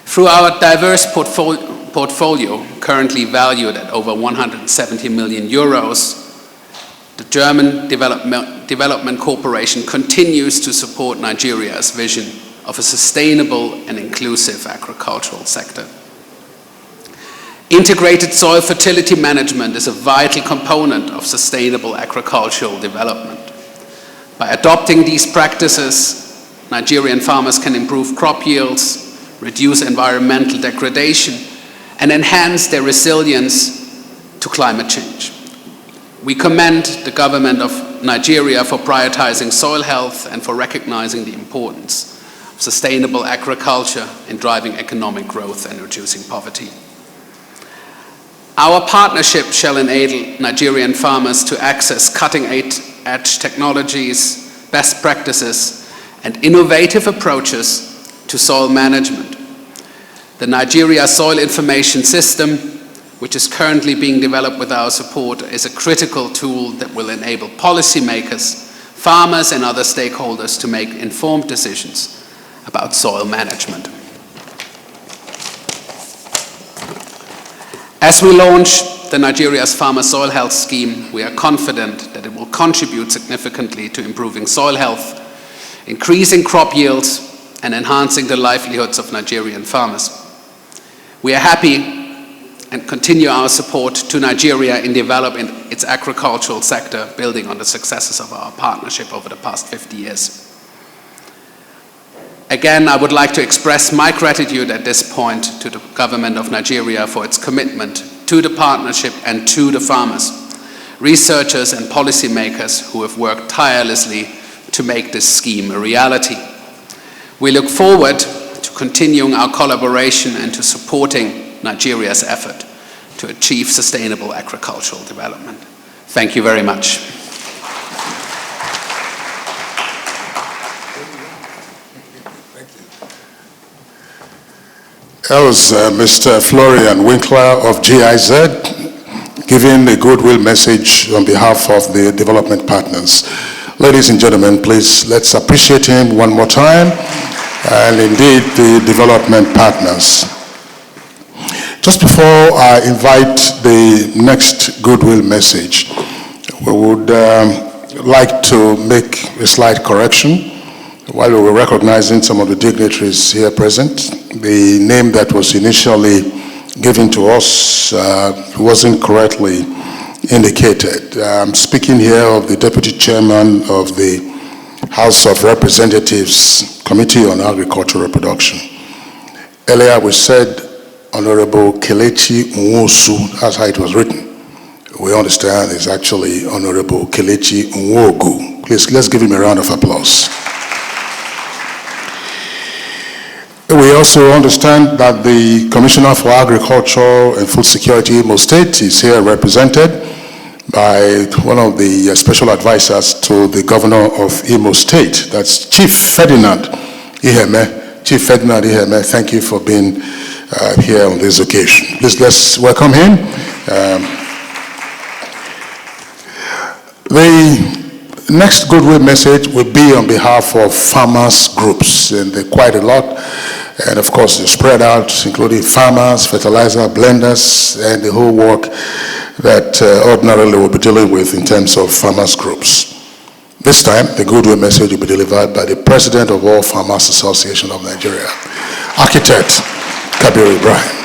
Through our diverse portfolio, currently valued at over 170 million euros, the German Development Corporation continues to support Nigeria's vision of a sustainable and inclusive agricultural sector. Integrated soil fertility management is a vital component of sustainable agricultural development. By adopting these practices, Nigerian farmers can improve crop yields, reduce environmental degradation, and enhance their resilience to climate change. We commend the government of Nigeria for prioritizing soil health and for recognizing the importance of sustainable agriculture in driving economic growth and reducing poverty. Our partnership shall enable Nigerian farmers to access cutting-edge technologies, best practices, and innovative approaches to soil management. The Nigeria Soil Information System, which is currently being developed with our support, is a critical tool that will enable policymakers, farmers, and other stakeholders to make informed decisions about soil management. As we launch the Nigeria's Farmer Soil Health Scheme, we are confident that it will contribute significantly to improving soil health, increasing crop yields, and enhancing the livelihoods of Nigerian farmers. We are happy and continue our support to Nigeria in developing its agricultural sector, building on the successes of our partnership over the past 50 years. Again, I would like to express my gratitude at this point to the government of Nigeria for its commitment to the partnership and to the farmers, researchers and policymakers who have worked tirelessly to make this scheme a reality. We look forward to continuing our collaboration and to supporting Nigeria's effort to achieve sustainable agricultural development. Thank you very much. That was Mr. Florian Winkler of GIZ giving a goodwill message on behalf of the development partners. Ladies and gentlemen, please let's appreciate him one more time, and indeed the development partners. Just before I invite the next goodwill message, we would like to make a slight correction. While we were recognizing some of the dignitaries here present, the name that was initially given to us wasn't correctly indicated. I'm speaking here of the Deputy Chairman of the House of Representatives Committee on Agricultural Production. Earlier we said Honorable Kelechi Nwosu, that's how it was written. We understand it's actually Honorable Kelechi Nwogu. Please, let's give him a round of applause. We also understand that the Commissioner for Agriculture and Food Security, Imo State, is here represented by one of the special advisors to the Governor of Imo State. That's Chief Ferdinand Iheme. Chief Ferdinand Iheme, thank you for being here on this occasion. Please, let's welcome him. The next goodwill message will be on behalf of farmers groups, and they're quite a lot. And of course, they're spread out, including farmers, fertilizer, blenders, and the whole work that ordinarily we'll be dealing with in terms of farmers groups. This time, the goodwill message will be delivered by the President of All Farmers Association of Nigeria, Architect Kabir Ibrahim.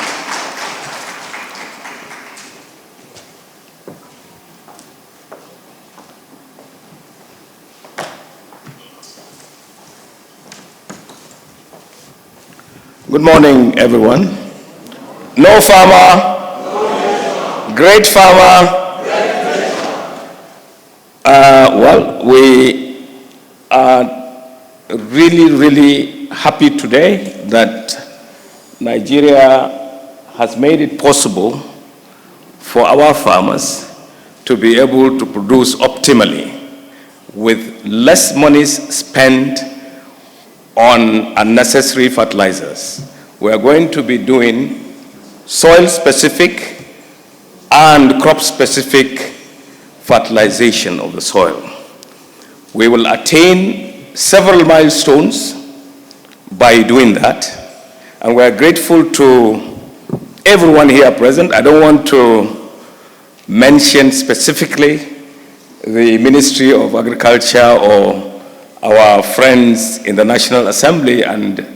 Good morning, everyone. No farmer, great farmer. Well, we are really happy today that Nigeria has made it possible for our farmers to be able to produce optimally with less money spent on unnecessary fertilizers. We are going to be doing soil-specific and crop-specific fertilization of the soil. We will attain several milestones by doing that, and we are grateful to everyone here present. I don't want to mention specifically the Ministry of Agriculture or our friends in the National Assembly and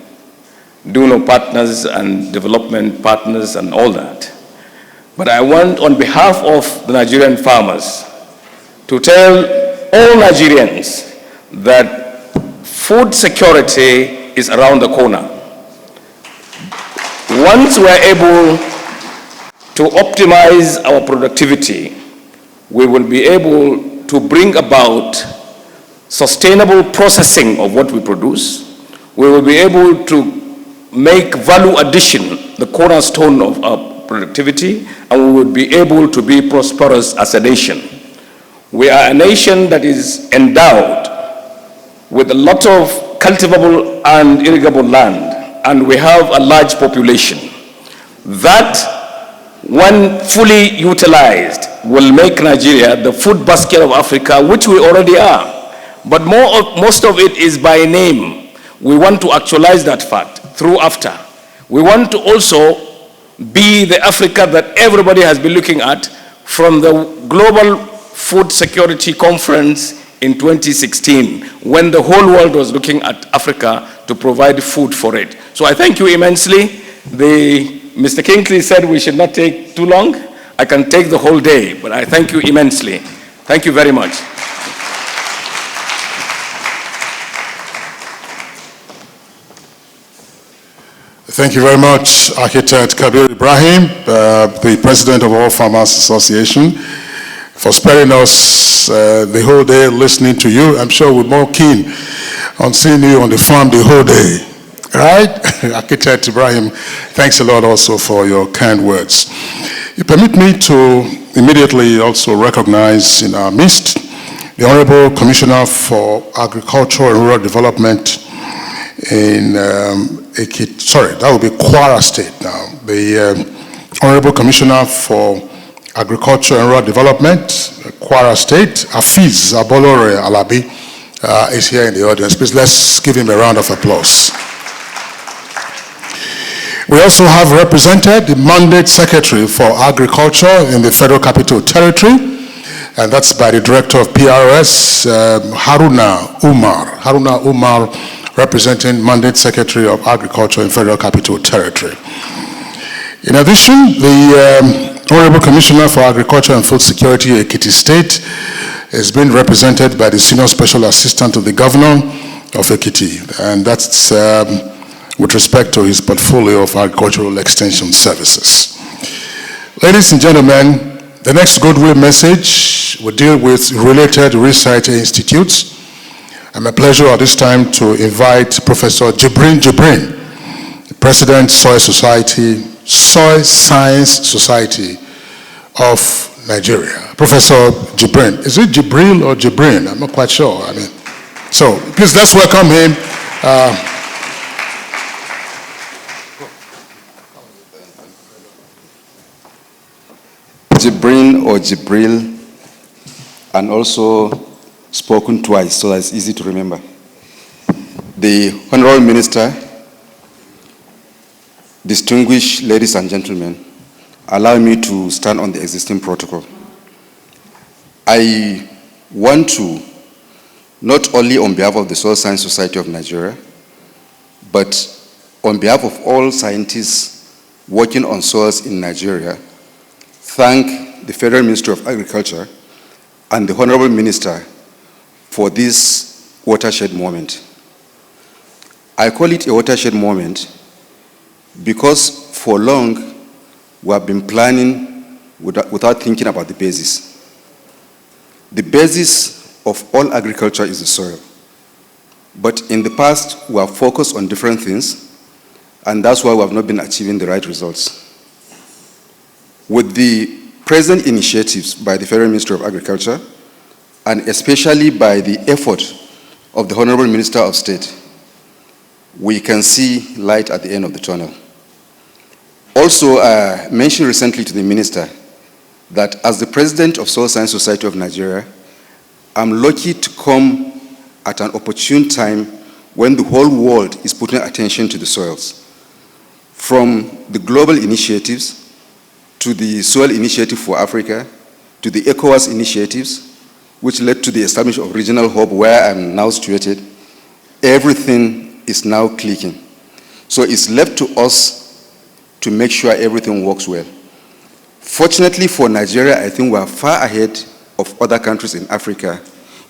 DUNO partners and development partners and all that. But I want, on behalf of the Nigerian farmers, to tell all Nigerians that food security is around the corner. Once we are able to optimize our productivity, we will be able to bring about sustainable processing of what we produce. We will be able to make value addition the cornerstone of our productivity, and we will be able to be prosperous as a nation. We are a nation that is endowed with a lot of cultivable and irrigable land, and we have a large population. That, when fully utilized, will make Nigeria the food basket of Africa, which we already are. But most of it is by name. We want to actualize that fact through AFTA. We want to also be the Africa that everybody has been looking at from the Global Food Security Conference in 2016, when the whole world was looking at Africa to provide food for it. So I thank you immensely. Mr. Kingsley said we should not take too long. I can take the whole day, but I thank you immensely. Thank you very much. Thank you very much, Architect Kabir Ibrahim, the President of All Farmers Association, for sparing us the whole day listening to you. I'm sure we're more keen on seeing you on the farm the whole day. Right? Architect Ibrahim, thanks a lot also for your kind words. You permit me to immediately also recognize in our midst the Honorable Commissioner for Agriculture and Rural Development in that would be Kwara State now. The Honorable Commissioner for Agriculture and Rural Development, Kwara State, Afiz Abolore Alabi, is here in the audience. Please, let's give him a round of applause. We also have represented the Mandate Secretary for Agriculture in the Federal Capital Territory, and that's by the Director of PRS, Haruna Umar, representing Mandate Secretary of Agriculture in Federal Capital Territory. In addition, the Honorable Commissioner for Agriculture and Food Security, Ekiti State, is being represented by the Senior Special Assistant to the Governor of Ekiti, and that's with respect to his portfolio of agricultural extension services. Ladies and gentlemen, the next goodwill message will deal with related research institutes. And my pleasure at this time to invite Professor Jibrin, the President, Soil Science Society of Nigeria. Professor Jibrin, is it Jibril or Jibrin? I'm not quite sure. So please let's welcome him. Jibrin or Jibril, and also spoken twice, so that's easy to remember. The Honorable Minister, distinguished ladies and gentlemen, allow me to stand on the existing protocol. I want to, not only on behalf of the Soil Science Society of Nigeria, but on behalf of all scientists working on soils in Nigeria, thank the Federal Ministry of Agriculture and the Honorable Minister for this watershed moment. I call it a watershed moment because for long we have been planning without thinking about the basis. The basis of all agriculture is the soil. But in the past, we have focused on different things, and that's why we have not been achieving the right results. With the present initiatives by the Federal Ministry of Agriculture, and especially by the effort of the Honorable Minister of State, we can see light at the end of the tunnel. Also, I mentioned recently to the Minister that as the President of Soil Science Society of Nigeria, I'm lucky to come at an opportune time when the whole world is putting attention to the soils. From the global initiatives to the Soil Initiative for Africa, to the ECOWAS initiatives, which led to the establishment of regional hub where I'm now situated, everything is now clicking. So it's left to us to make sure everything works well. Fortunately for Nigeria, I think we are far ahead of other countries in Africa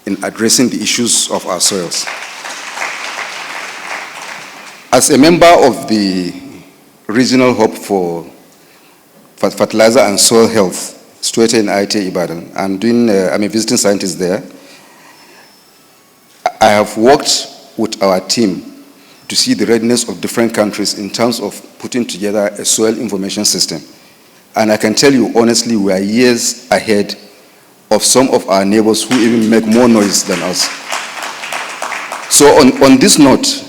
in addressing the issues of our soils. As a member of the Regional Hub for Fertilizer and Soil Health, situated in IIT Ibadan, I'm a visiting scientist there. I have worked with our team to see the readiness of different countries in terms of putting together a soil information system. And I can tell you honestly, we are years ahead of some of our neighbors who even make more noise than us. So on this note,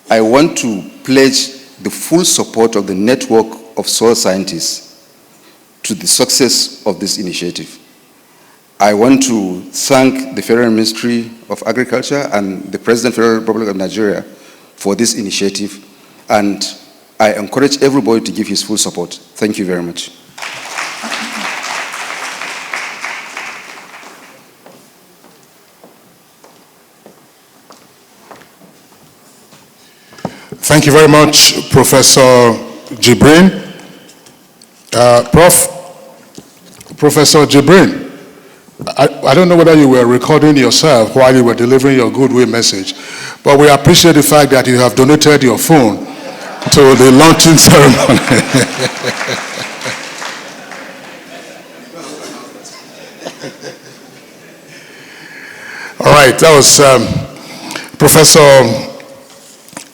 I want to pledge the full support of the network of soil scientists to the success of this initiative. I want to thank the Federal Ministry of Agriculture and the President of the Federal Republic of Nigeria for this initiative, and I encourage everybody to give his full support. Thank you very much. Thank you very much, Professor Jibrin. Professor Jibrin, I don't know whether you were recording yourself while you were delivering your goodwill message, but we appreciate the fact that you have donated your phone to the launching ceremony. All right, that was Professor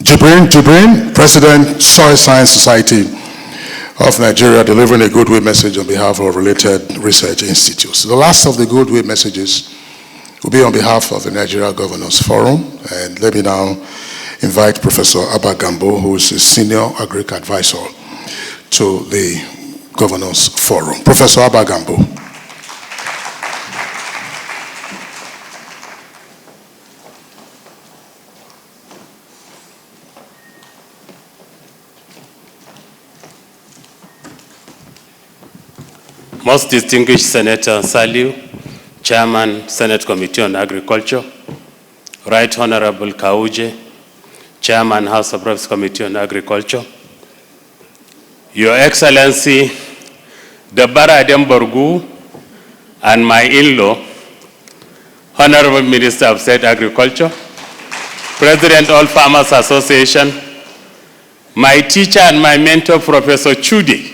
Jibrin, President, Soil Science Society of Nigeria, delivering a goodwill message on behalf of related research institutes. The last of the goodwill messages will be on behalf of the Nigeria Governors Forum, and let me now invite Professor Abba Gambo, who is a Senior Agric Advisor to the Governors Forum. Professor Abba Gambo. Most distinguished Senator Saliu, Chairman, Senate Committee on Agriculture, Right Honorable Kauje, Chairman, House of Reps Committee on Agriculture, Your Excellency, Dabara Ademborgu, and my in-law, Honorable Minister of State Agriculture, President All Farmers Association, my teacher and my mentor, Professor Chude.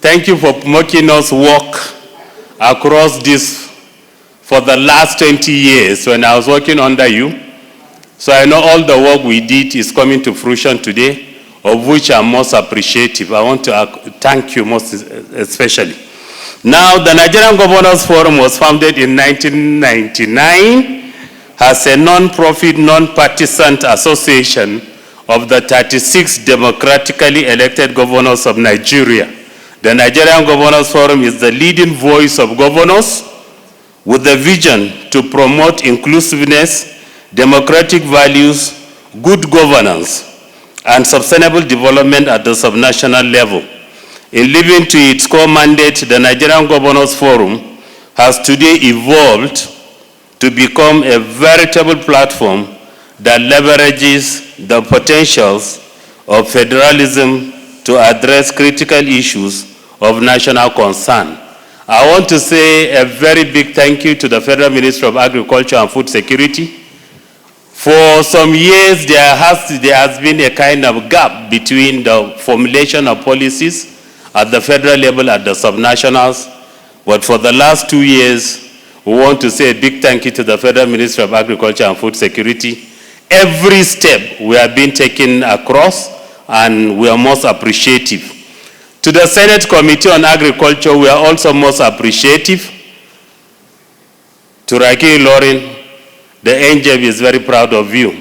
Thank you for making us walk across this for the last 20 years when I was working under you. So I know all the work we did is coming to fruition today, of which I'm most appreciative. I want to thank you most especially. Now, the Nigerian Governors Forum was founded in 1999 as a non-profit, non-partisan association of the 36 democratically elected governors of Nigeria. The Nigerian Governors Forum is the leading voice of governors with the vision to promote inclusiveness, democratic values, good governance, and sustainable development at the subnational level. In living to its core mandate, the Nigerian Governors Forum has today evolved to become a veritable platform that leverages the potentials of federalism to address critical issues of national concern. I want to say a very big thank you to the Federal Ministry of Agriculture and Food Security. For some years, there has been a kind of gap between the formulation of policies at the federal level, at the subnationals. But for the last 2 years, we want to say a big thank you to the Federal Ministry of Agriculture and Food Security. Every step we have been taken across, and we are most appreciative. To the Senate Committee on Agriculture, we are also most appreciative. To Raki Lorin, the NJB is very proud of you.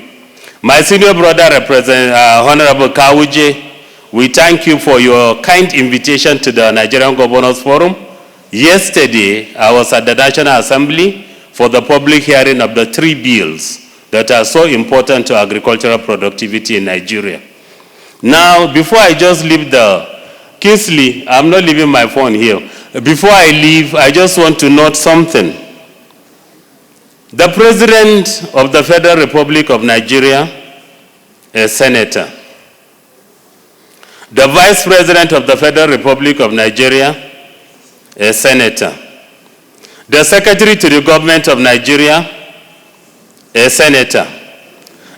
My senior brother, Honorable Kauje, we thank you for your kind invitation to the Nigerian Governors Forum. Yesterday, I was at the National Assembly for the public hearing of the 3 bills that are so important to agricultural productivity in Nigeria. Now, before I just leave Kingsley, I'm not leaving my phone here. Before I leave, I just want to note something. The President of the Federal Republic of Nigeria, a senator. The Vice President of the Federal Republic of Nigeria, a senator. The Secretary to the Government of Nigeria, a senator.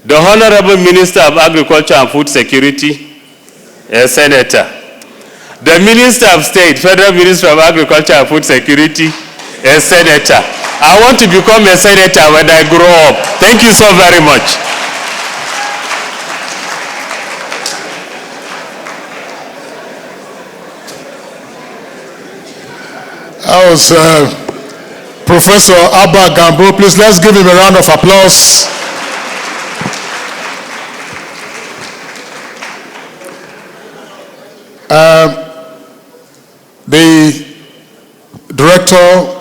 The Honorable Minister of Agriculture and Food Security, a senator. The Minister of State, Federal Minister of Agriculture and Food Security, a senator. I want to become a senator when I grow up. Thank you so very much. That was Professor Abba Gambo. Please, let's give him a round of applause. The Director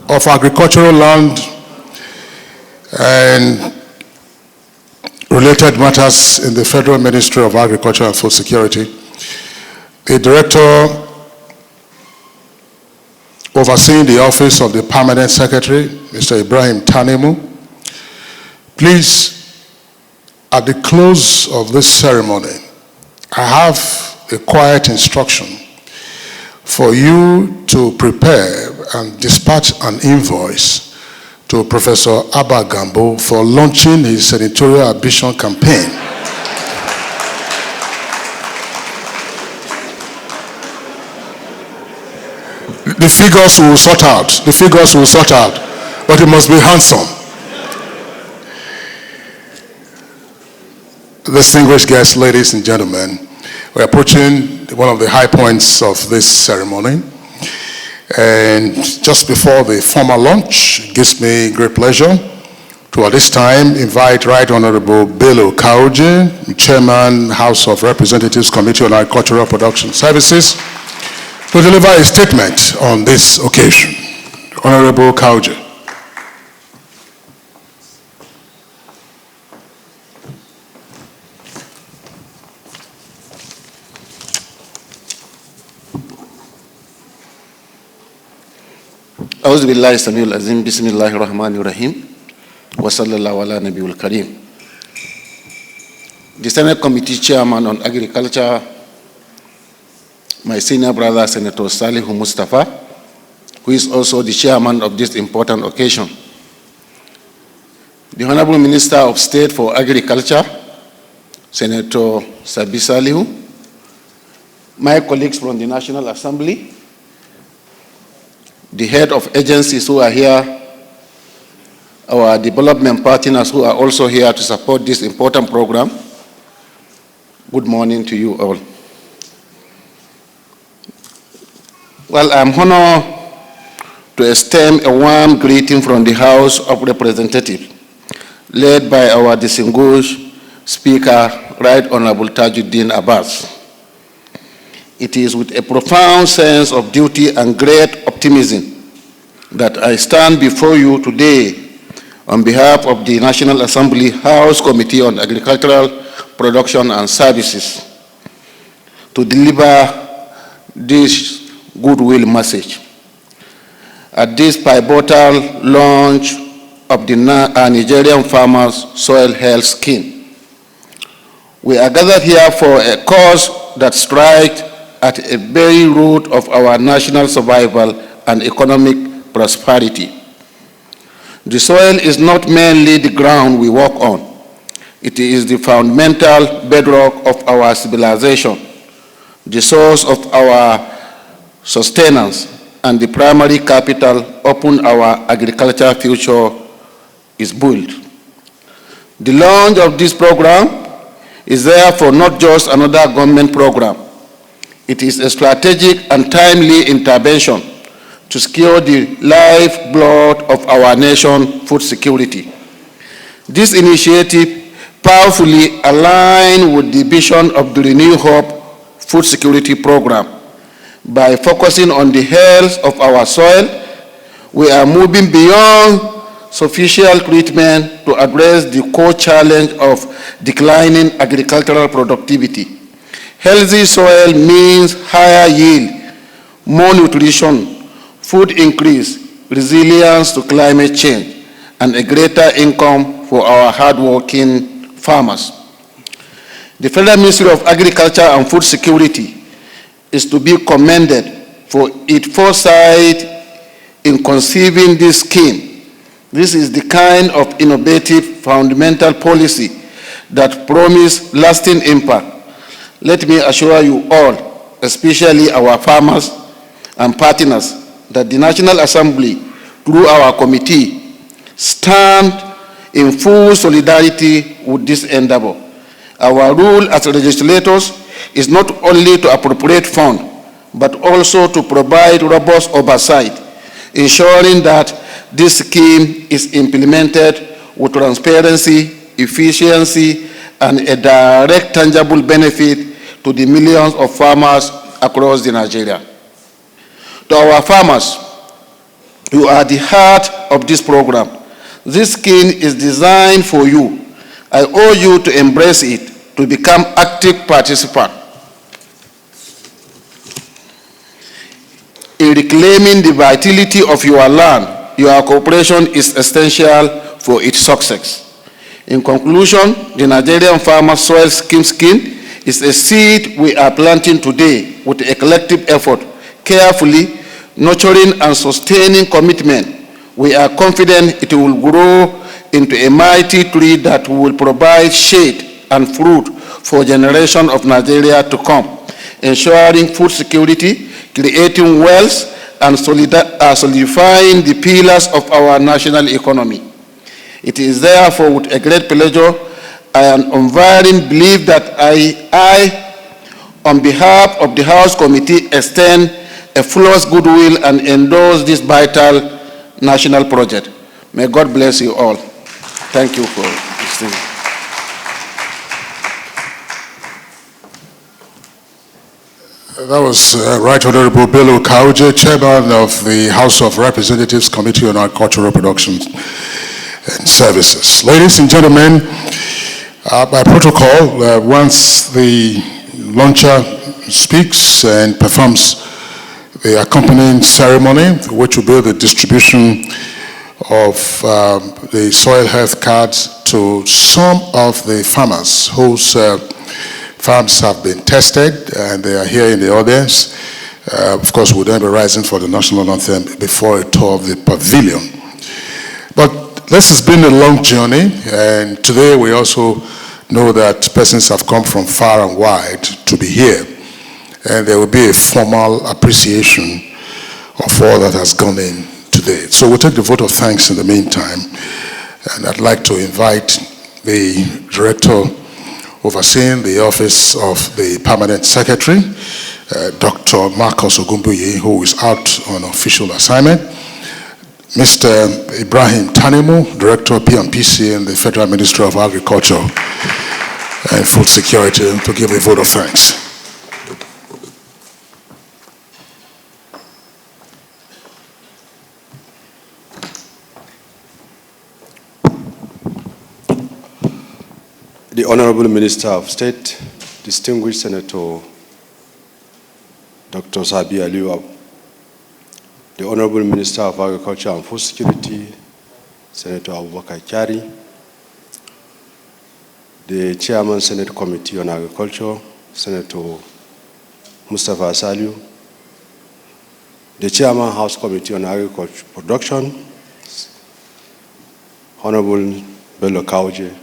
of Agricultural Land and Related Matters in the Federal Ministry of Agriculture and Food Security, the Director overseeing the Office of the Permanent Secretary, Mr. Ibrahim Tanimu. Please, at the close of this ceremony, I have a quiet instruction for you to prepare and dispatch an invoice to Professor Abba Gambo for launching his senatorial ambition campaign. The figures will sort out. The figures will sort out. But it must be handsome. Distinguished guests, ladies and gentlemen, we're approaching one of the high points of this ceremony. And just before the formal launch, it gives me great pleasure to at this time invite Right Honorable Bello Kauje, Chairman, House of Representatives Committee on Agricultural Production Services, to deliver a statement on this occasion. Honorable Kauje. أعوذ بالله السميع العظيم بسم الله الرحمن الرحيم وصلى الله على نبي الكريم. The Senate Committee Chairman on Agriculture, my senior brother Senator Salihu Mustafa, who is also the chairman of this important occasion. The Honorable Minister of State for Agriculture, Senator Sabi Salihu, my colleagues from the National Assembly, the head of agencies who are here, our development partners who are also here to support this important program. Good morning to you all. Well, I'm honored to extend a warm greeting from the House of Representatives, led by our distinguished Speaker, Right Honorable Tajuddin Abbas. It is with a profound sense of duty and great optimism that I stand before you today on behalf of the National Assembly House Committee on Agricultural Production and Services to deliver this goodwill message. At this pivotal launch of the Nigerian Farmers Soil Health Scheme, we are gathered here for a cause that strikes at a very root of our national survival and economic prosperity. The soil is not merely the ground we walk on. It is the fundamental bedrock of our civilization, the source of our sustenance, and the primary capital upon our agricultural future is built. The launch of this program is therefore not just another government program. It is a strategic and timely intervention to secure the lifeblood of our nation's food security. This initiative powerfully aligns with the vision of the Renew Hope Food Security Program. By focusing on the health of our soil, we are moving beyond sufficient treatment to address the core challenge of declining agricultural productivity. Healthy soil means higher yield, more nutrition, food increase, resilience to climate change, and a greater income for our hardworking farmers. The Federal Ministry of Agriculture and Food Security is to be commended for its foresight in conceiving this scheme. This is the kind of innovative fundamental policy that promises lasting impact. Let me assure you all, especially our farmers and partners, that the National Assembly, through our committee, stand in full solidarity with this endeavor. Our role as legislators is not only to appropriate funds, but also to provide robust oversight, ensuring that this scheme is implemented with transparency, efficiency, and a direct tangible benefit to the millions of farmers across Nigeria. To our farmers, you are the heart of this program. This scheme is designed for you. I urge you to embrace it, to become active participants in reclaiming the vitality of your land. Your cooperation is essential for its success. In conclusion, the Nigerian Farmer Soil Scheme is a seed we are planting today with a collective effort, carefully nurturing and sustaining commitment. We are confident it will grow into a mighty tree that will provide shade and fruit for generations of Nigeria to come, ensuring food security, creating wealth, and solidifying the pillars of our national economy. It is therefore with a great pleasure and unwavering belief that I, on behalf of the House Committee, extend a flawless goodwill and endorse this vital national project. May God bless you all. Thank you for listening. That was Right Honorable Bello Kauje, Chairman of the House of Representatives Committee on Agricultural Production and Services. Ladies and gentlemen, by protocol, once the launcher speaks and performs the accompanying ceremony, which will be the distribution of the soil health cards to some of the farmers whose farms have been tested, and they are here in the audience. Of course, we'll then be rising for the national anthem before a tour of the pavilion. But this has been a long journey, and today we also know that persons have come from far and wide to be here, and there will be a formal appreciation of all that has gone in today. So we'll take the vote of thanks in the meantime, and I'd like to invite the Director overseeing the Office of the Permanent Secretary, Dr. Marcus Ogumbuyi, who is out on official assignment, Mr. Ibrahim Tanimu, Director of PMPC in the Federal Ministry of Agriculture and Food Security, to give a vote of thanks. The Honorable Minister of State, distinguished Senator Dr. Sabi Aliyu, the Honorable Minister of Agriculture and Food Security, Senator Abubakar Kyari, the Chairman Senate Committee on Agriculture, Senator Mustapha Saliu, the Chairman House Committee on Agriculture Production, Honorable Bello Kauje,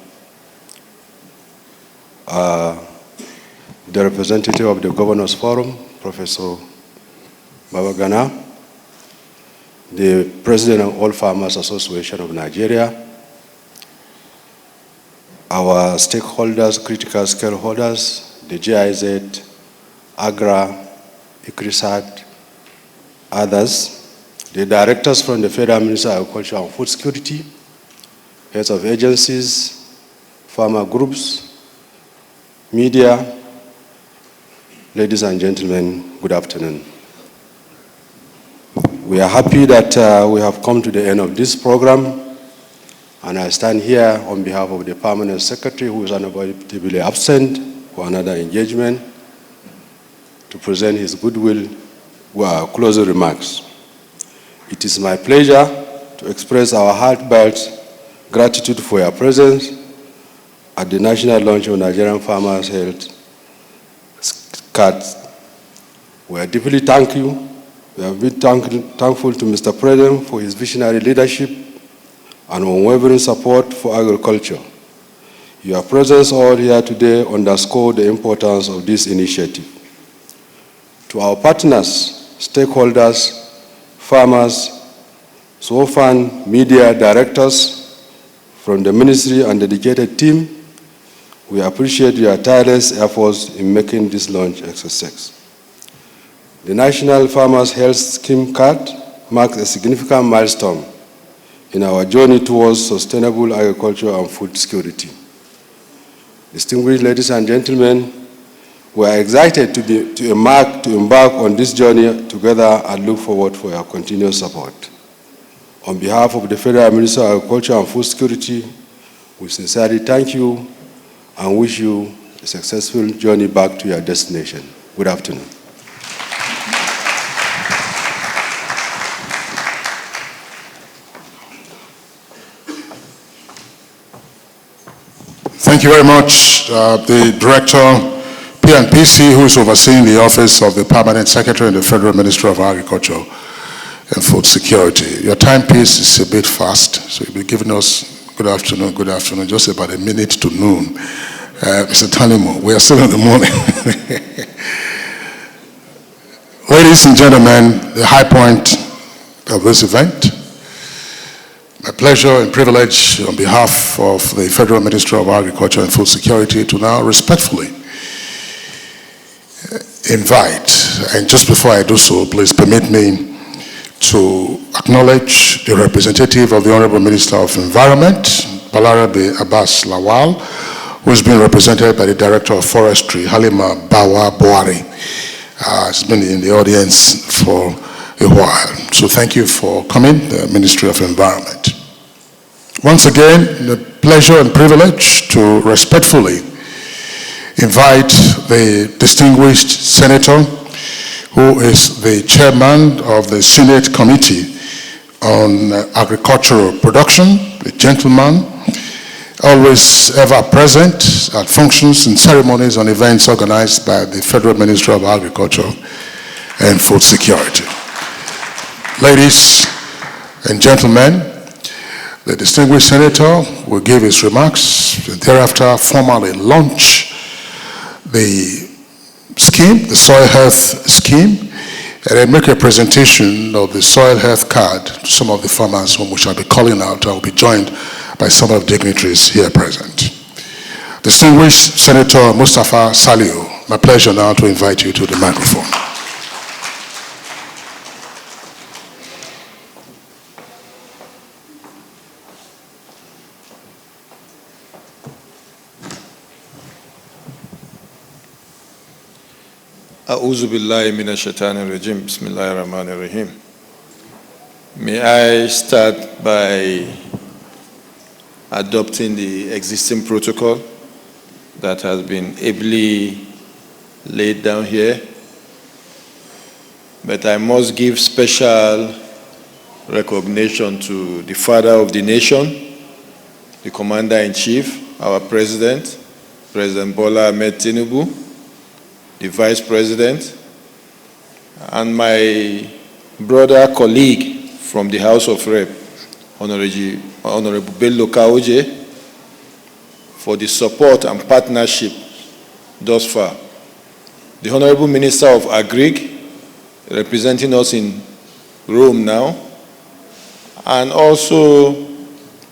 the representative of the Governors Forum, Professor Babagana, the President of All Farmers Association of Nigeria, our stakeholders, critical stakeholders, the GIZ, AGRA, ICRISAT, others, the directors from the Federal Ministry of Agriculture and Food Security, heads of agencies, farmer groups, media, ladies and gentlemen, good afternoon. We are happy that we have come to the end of this program, And I stand here on behalf of the Permanent Secretary, who is unavoidably absent for another engagement, to present his goodwill closing remarks. It is my pleasure to express our heartfelt gratitude for your presence at the national launch of Nigerian Farmers Health Card. We are deeply thankful. We have been thankful to Mr. President for his visionary leadership and unwavering support for agriculture. Your presence all here today underscores the importance of this initiative. To our partners, stakeholders, farmers, SOFAN, media directors from the ministry and dedicated team, we appreciate your tireless efforts in making this launch a success. The National Farmers Health Scheme Card marks a significant milestone in our journey towards sustainable agriculture and food security. Distinguished ladies and gentlemen, we are excited to embark on this journey together and look forward for your continued support. On behalf of the Federal Minister of Agriculture and Food Security, we sincerely thank you and wish you a successful journey back to your destination. Good afternoon. Thank you very much. The Director, P&PC, who is overseeing the Office of the Permanent Secretary in the Federal Ministry of Agriculture and Food Security. Your timepiece is a bit fast, so you'll be giving us good afternoon, just about a minute to noon. Mr. Tanimo, we are still in the morning. Ladies and gentlemen, the high point of this event, my pleasure and privilege on behalf of the Federal Ministry of Agriculture and Food Security to now respectfully invite, and just before I do so, please permit me to acknowledge the representative of the Honorable Minister of Environment, Balarabe Abbas Lawal, who has been represented by the Director of Forestry, Halima Bawa Boari. She's been in the audience for a while. So thank you for coming, the Ministry of Environment. Once again, the pleasure and privilege to respectfully invite the distinguished senator who is the chairman of the Senate Committee on Agricultural Production, a gentleman, always ever present at functions and ceremonies and events organized by the Federal Ministry of Agriculture and Food Security. Ladies and gentlemen, the distinguished senator will give his remarks and thereafter formally launch the scheme, the soil health scheme, and then make a presentation of the soil health card to some of the farmers whom we shall be calling out. I will be joined by some of the dignitaries here present. Distinguished Senator Mustafa Saliu, my pleasure now to invite you to the microphone. A'udhu billahi minash shaitanir rajim. Bismillahir rahmanir rahim. May I start by adopting the existing protocol that has been ably laid down here. But I must give special recognition to the father of the nation, the commander-in-chief, our president, President Bola Ahmed Tinubu, the vice president, and my brother colleague from the House of Rep, Honorable Bello Kaoje, for the support and partnership thus far. The Honorable Minister of Agric, representing us in Rome now, and also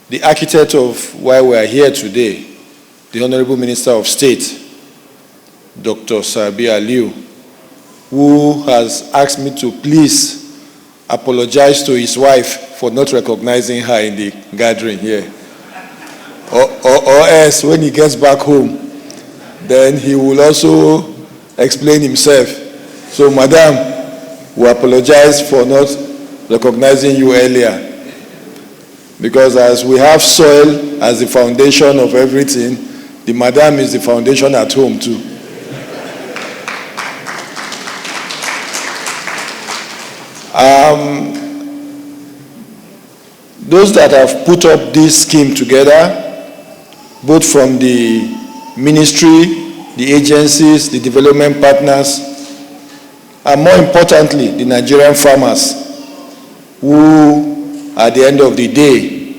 the architect of why we are here today, the Honorable Minister of State, Dr. Sabi Aliu, who has asked me to please apologize to his wife for not recognizing her in the gathering here. Or else, when he gets back home, then he will also explain himself. So, Madam, we apologize for not recognizing you earlier. Because as we have soil as the foundation of everything, the madam is the foundation at home too. Those that have put up this scheme together, both from the ministry, the agencies, the development partners, and more importantly, the Nigerian farmers, who at the end of the day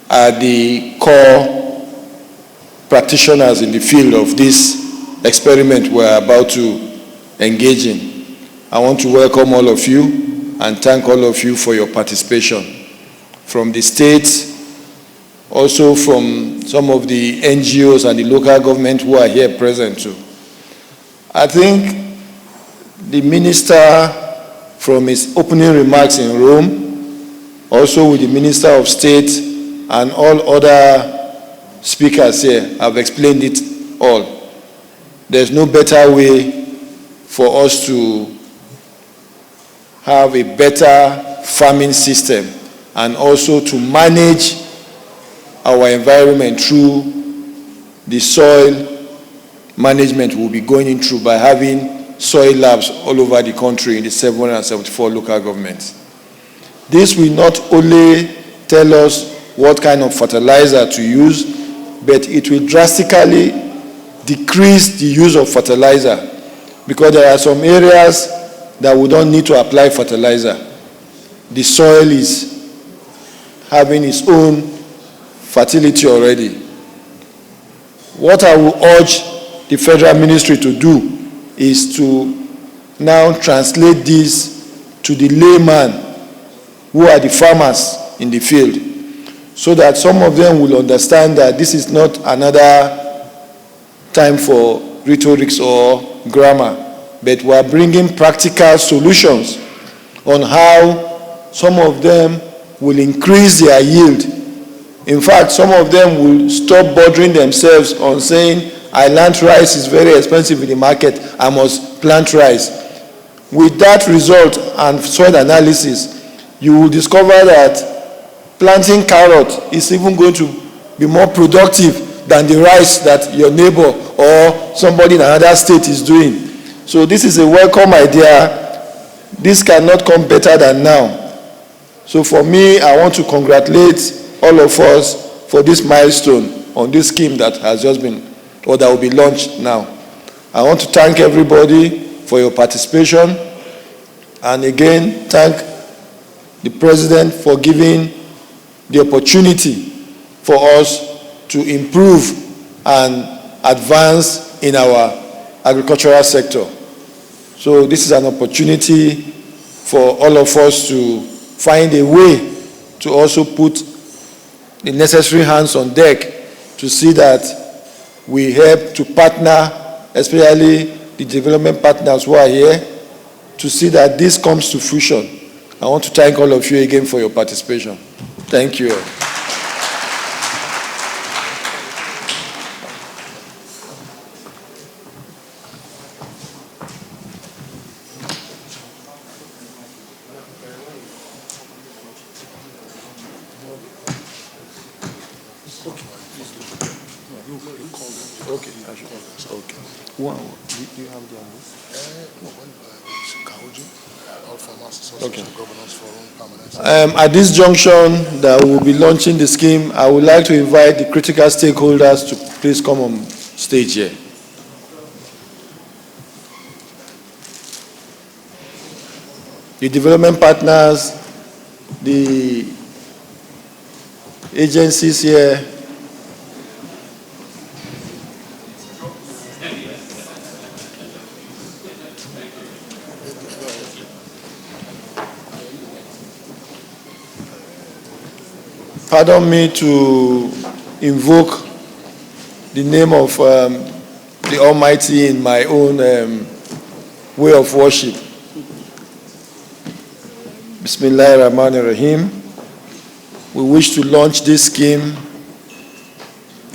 are the core practitioners in the field of this experiment we're about to engage in. I want to welcome all of you and thank all of you for your participation. From the states, also from some of the NGOs and the local government who are here present too. I think the minister, from his opening remarks in Rome, also with the Minister of State and all other speakers here, have explained it all. There's no better way for us to have a better farming system and also to manage our environment through the soil management we'll be going in through by having soil labs all over the country in the 774 local governments. This will not only tell us what kind of fertilizer to use, but it will drastically decrease the use of fertilizer, because there are some areas that we don't need to apply fertilizer. The soil is having its own fertility already. What I will urge the federal ministry to do is to now translate this to the layman, who are the farmers in the field, so that some of them will understand that this is not another time for rhetorics or grammar, but we are bringing practical solutions on how some of them will increase their yield. In fact, some of them will stop bothering themselves on saying, I learned rice is very expensive in the market, I must plant rice. With that result and soil analysis, you will discover that planting carrot is even going to be more productive than the rice that your neighbor or somebody in another state is doing. So this is a welcome idea. This cannot come better than now. So for me, I want to congratulate all of us for this milestone on this scheme that has just been, or that will be launched now. I want to thank everybody for your participation, and again, thank the President for giving the opportunity for us to improve and advance in our agricultural sector. So this is an opportunity for all of us to find a way to also put the necessary hands on deck to see that we help to partner, especially the development partners who are here, to see that this comes to fruition. I want to thank all of you again for your participation. Thank you. At this junction that we will be launching the scheme, I would like to invite the critical stakeholders to please come on stage here. The development partners, the agencies here, pardon me to invoke the name of the Almighty in my own way of worship. Bismillahirrahmanirrahim. We wish to launch this scheme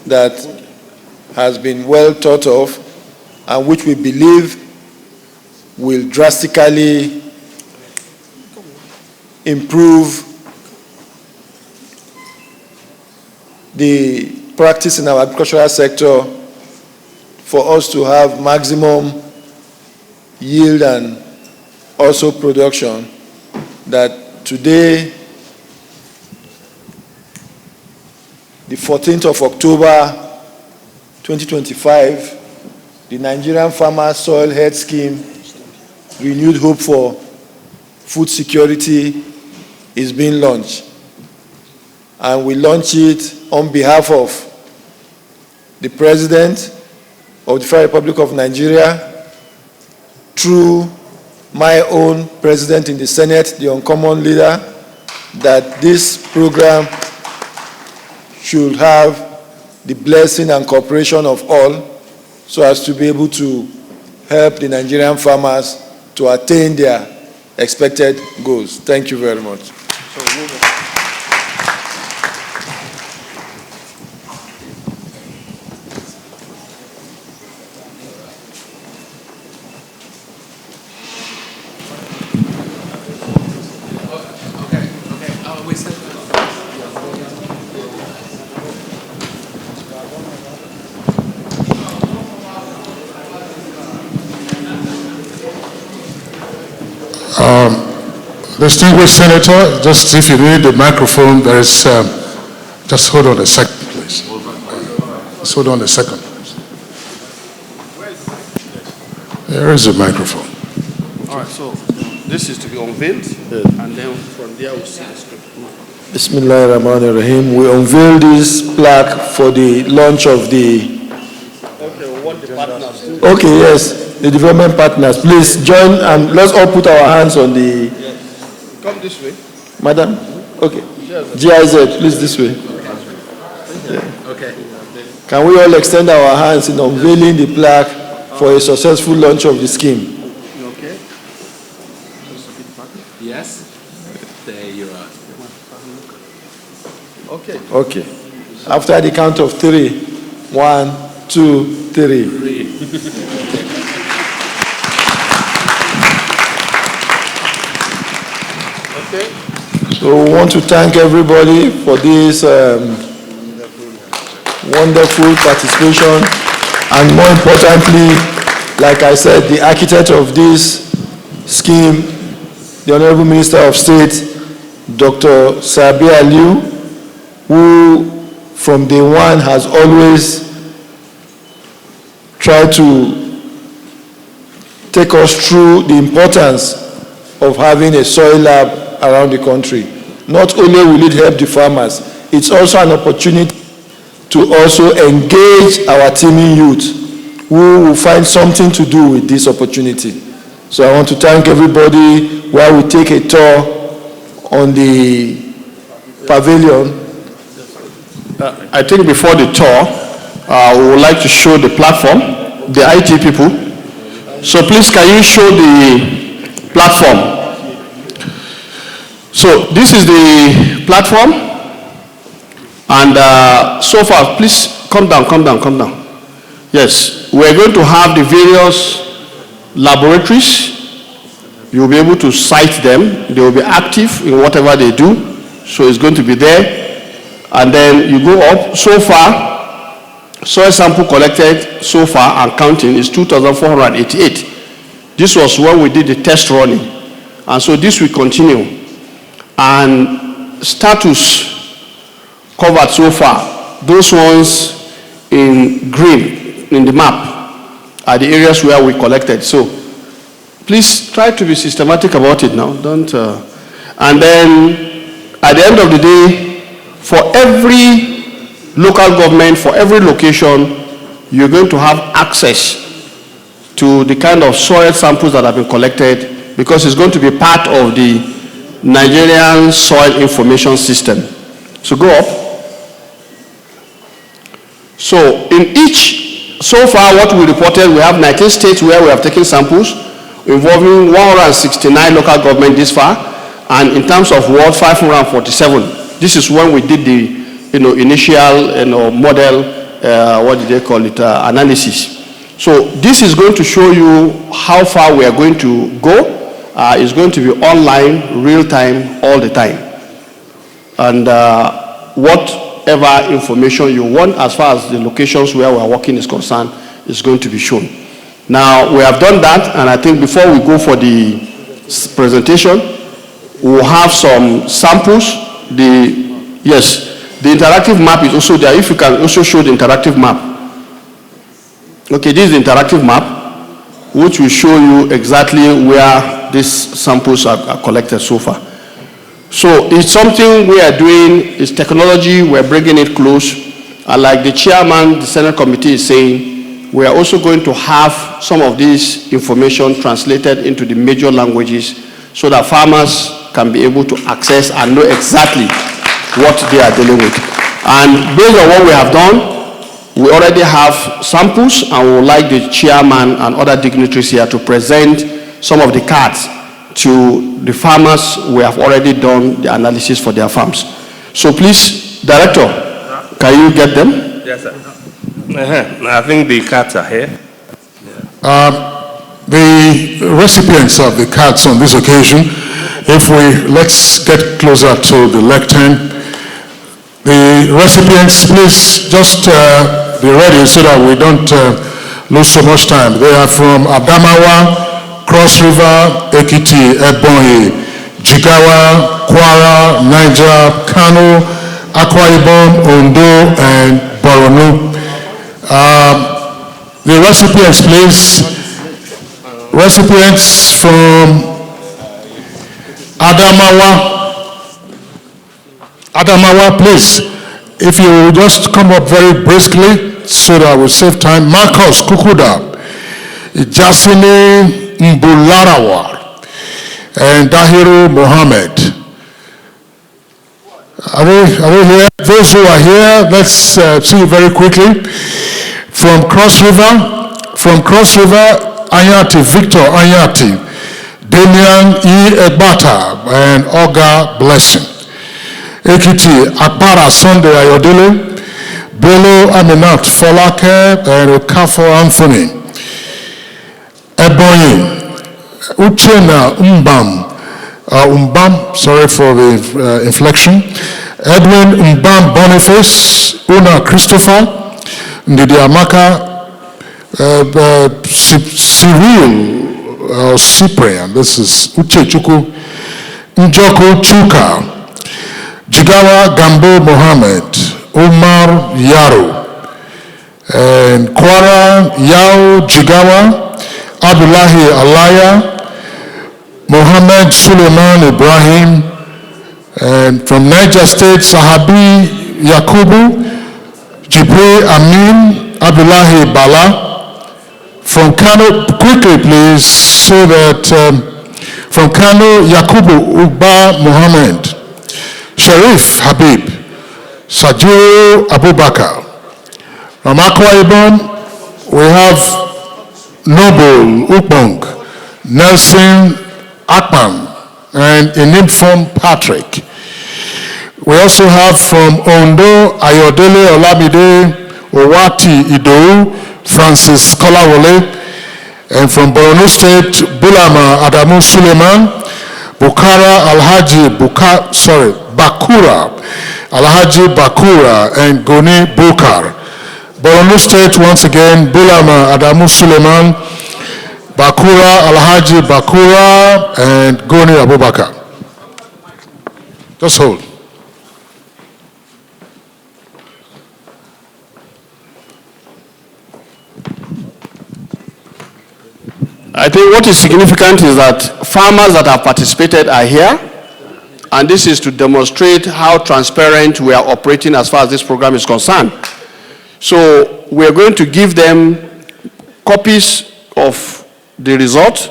that has been well thought of and which we believe will drastically improve the practice in our agricultural sector for us to have maximum yield and also production, that today, the 14th of October 2025, the Nigerian Farmer Soil Health Scheme, Renewed Hope for Food Security, is being launched. And we launch it on behalf of the President of the Federal Republic of Nigeria, through my own President in the Senate, the uncommon leader, that this program should have the blessing and cooperation of all, so as to be able to help the Nigerian farmers to attain their expected goals. Thank you very much. Distinguished Senator, just if you need the microphone, there is, just hold on a second, please. Just hold on a second. There is a microphone. All right, so this is to be unveiled, and then from there we'll see the script. Bismillah ar-Rahman ar-Rahim. We unveil this plaque for the launch of the... Okay, we want the partners too. Okay, yes, the development partners. Please join and let's all put our hands on the... Yes. Come this way. Madam? Okay. GIZ, please this way. Yeah. Okay. Can we all extend our hands in unveiling the plaque for a successful launch of the scheme? Okay. Yes. There you are. Okay. Okay. After the count of 3, 1, 2, 3. So we want to thank everybody for this wonderful participation, and more importantly, like I said, the architect of this scheme, the Honorable Minister of State, Dr. Sabi Aliu, who from day one has always tried to take us through the importance of having a soil lab around the country. Not only will it help the farmers, it's also an opportunity to also engage our teeming youth who will find something to do with this opportunity. So I want to thank everybody while we take a tour on the pavilion. I think before the tour, we would like to show the platform, the IT people. So please, can you show the platform? So this is the platform, and so far, please come down. Yes, we're going to have the various laboratories. You'll be able to cite them. They will be active in whatever they do. So it's going to be there. And then you go up. So far, soil sample collected so far and counting is 2,488. This was when we did the test running. And so this will continue. And status covered so far, those ones in green in the map are the areas where we collected. So please try to be systematic about it now. Don't. And then at the end of the day, for every local government, for every location, you're going to have access to the kind of soil samples that have been collected, because it's going to be part of the Nigerian Soil Information System. So go up. So in each, so far what we reported, we have 19 states where we have taken samples involving 169 local government this far, and in terms of world, 547. This is when we did the initial model, what did they call it, analysis. So this is going to show you how far we are going to go. It's going to be online, real time, all the time. And what whatever information you want as far as the locations where we are working is concerned is going to be shown. Now, we have done that, and I think before we go for the presentation, we'll have some samples. Yes, the interactive map is also there. If you can also show the interactive map. Okay, this is the interactive map, which will show you exactly where these samples are collected so far. So it's something we are doing, it's technology, we're bringing it close. And like the chairman, the Senate committee is saying, we are also going to have some of this information translated into the major languages so that farmers can be able to access and know exactly what they are dealing with. And based on what we have done, we already have samples, and we would like the chairman and other dignitaries here to present some of the cards to the farmers. We have already done the analysis for their farms. So please, Director, can you get them? Yes, sir. I think the cards are here. The recipients of the cards on this occasion, let's get closer to the lectern. The recipients, please just be ready so that we don't lose so much time. They are from Adamawa, Cross River, Ekiti, Ebonyi, Jigawa, Kwara, Niger, Kano, Akwa Ibom, Ondo, and Borno. The recipients, please. Recipients from Adamawa, please. If you will just come up very briskly so that we save time. Marcos Kukuda, Jasini Mbularawa, and Dahiru Mohammed. Are they here? Those who are here, let's see very quickly. From Cross River, Anyati, Victor Anyati, Damian E. Egbata, and Olga Blessing. Ekiti, Akbara Sunday Ayodele, Bello Aminat Folake, and Okafo Anthony. Ebonyi, Uchena Umbam, sorry for the inflection. Edwin Umbam Boniface, Una Christopher, Ndidiamaka, Cyril Cyprian, this is Uche Chuku, Njoko Chuka, Jigawa Gambo Mohammed, Umar Yaro, and Kwara Yao Jigawa, Abdullahi Alaya, Mohammed Suleiman Ibrahim, and from Niger State, Sahabi Yakubu, Jibril Amin, Abdullahi Bala. From Kano, quickly please, so that from Kano, Yakubu Uba Mohammed, Sharif Habib, Sajiru Abubakar. From Akwa Ibom, we have Noble Ukbong, Nelson Akpan, and Inimfom Patrick. We also have from Ondo, Ayodele Olamide, Owati Idou, Francis Kolawole, and from Borno State, Bulama Adamu Suleiman, Bakura Alhaji Bakura, and Goni Bukar. Borno State, once again, Bulama Adamu Suleiman, Bakura Alhaji Bakura, and Goni Abubakar. Just hold. I think what is significant is that farmers that have participated are here, and this is to demonstrate how transparent we are operating as far as this program is concerned. So we are going to give them copies of the result,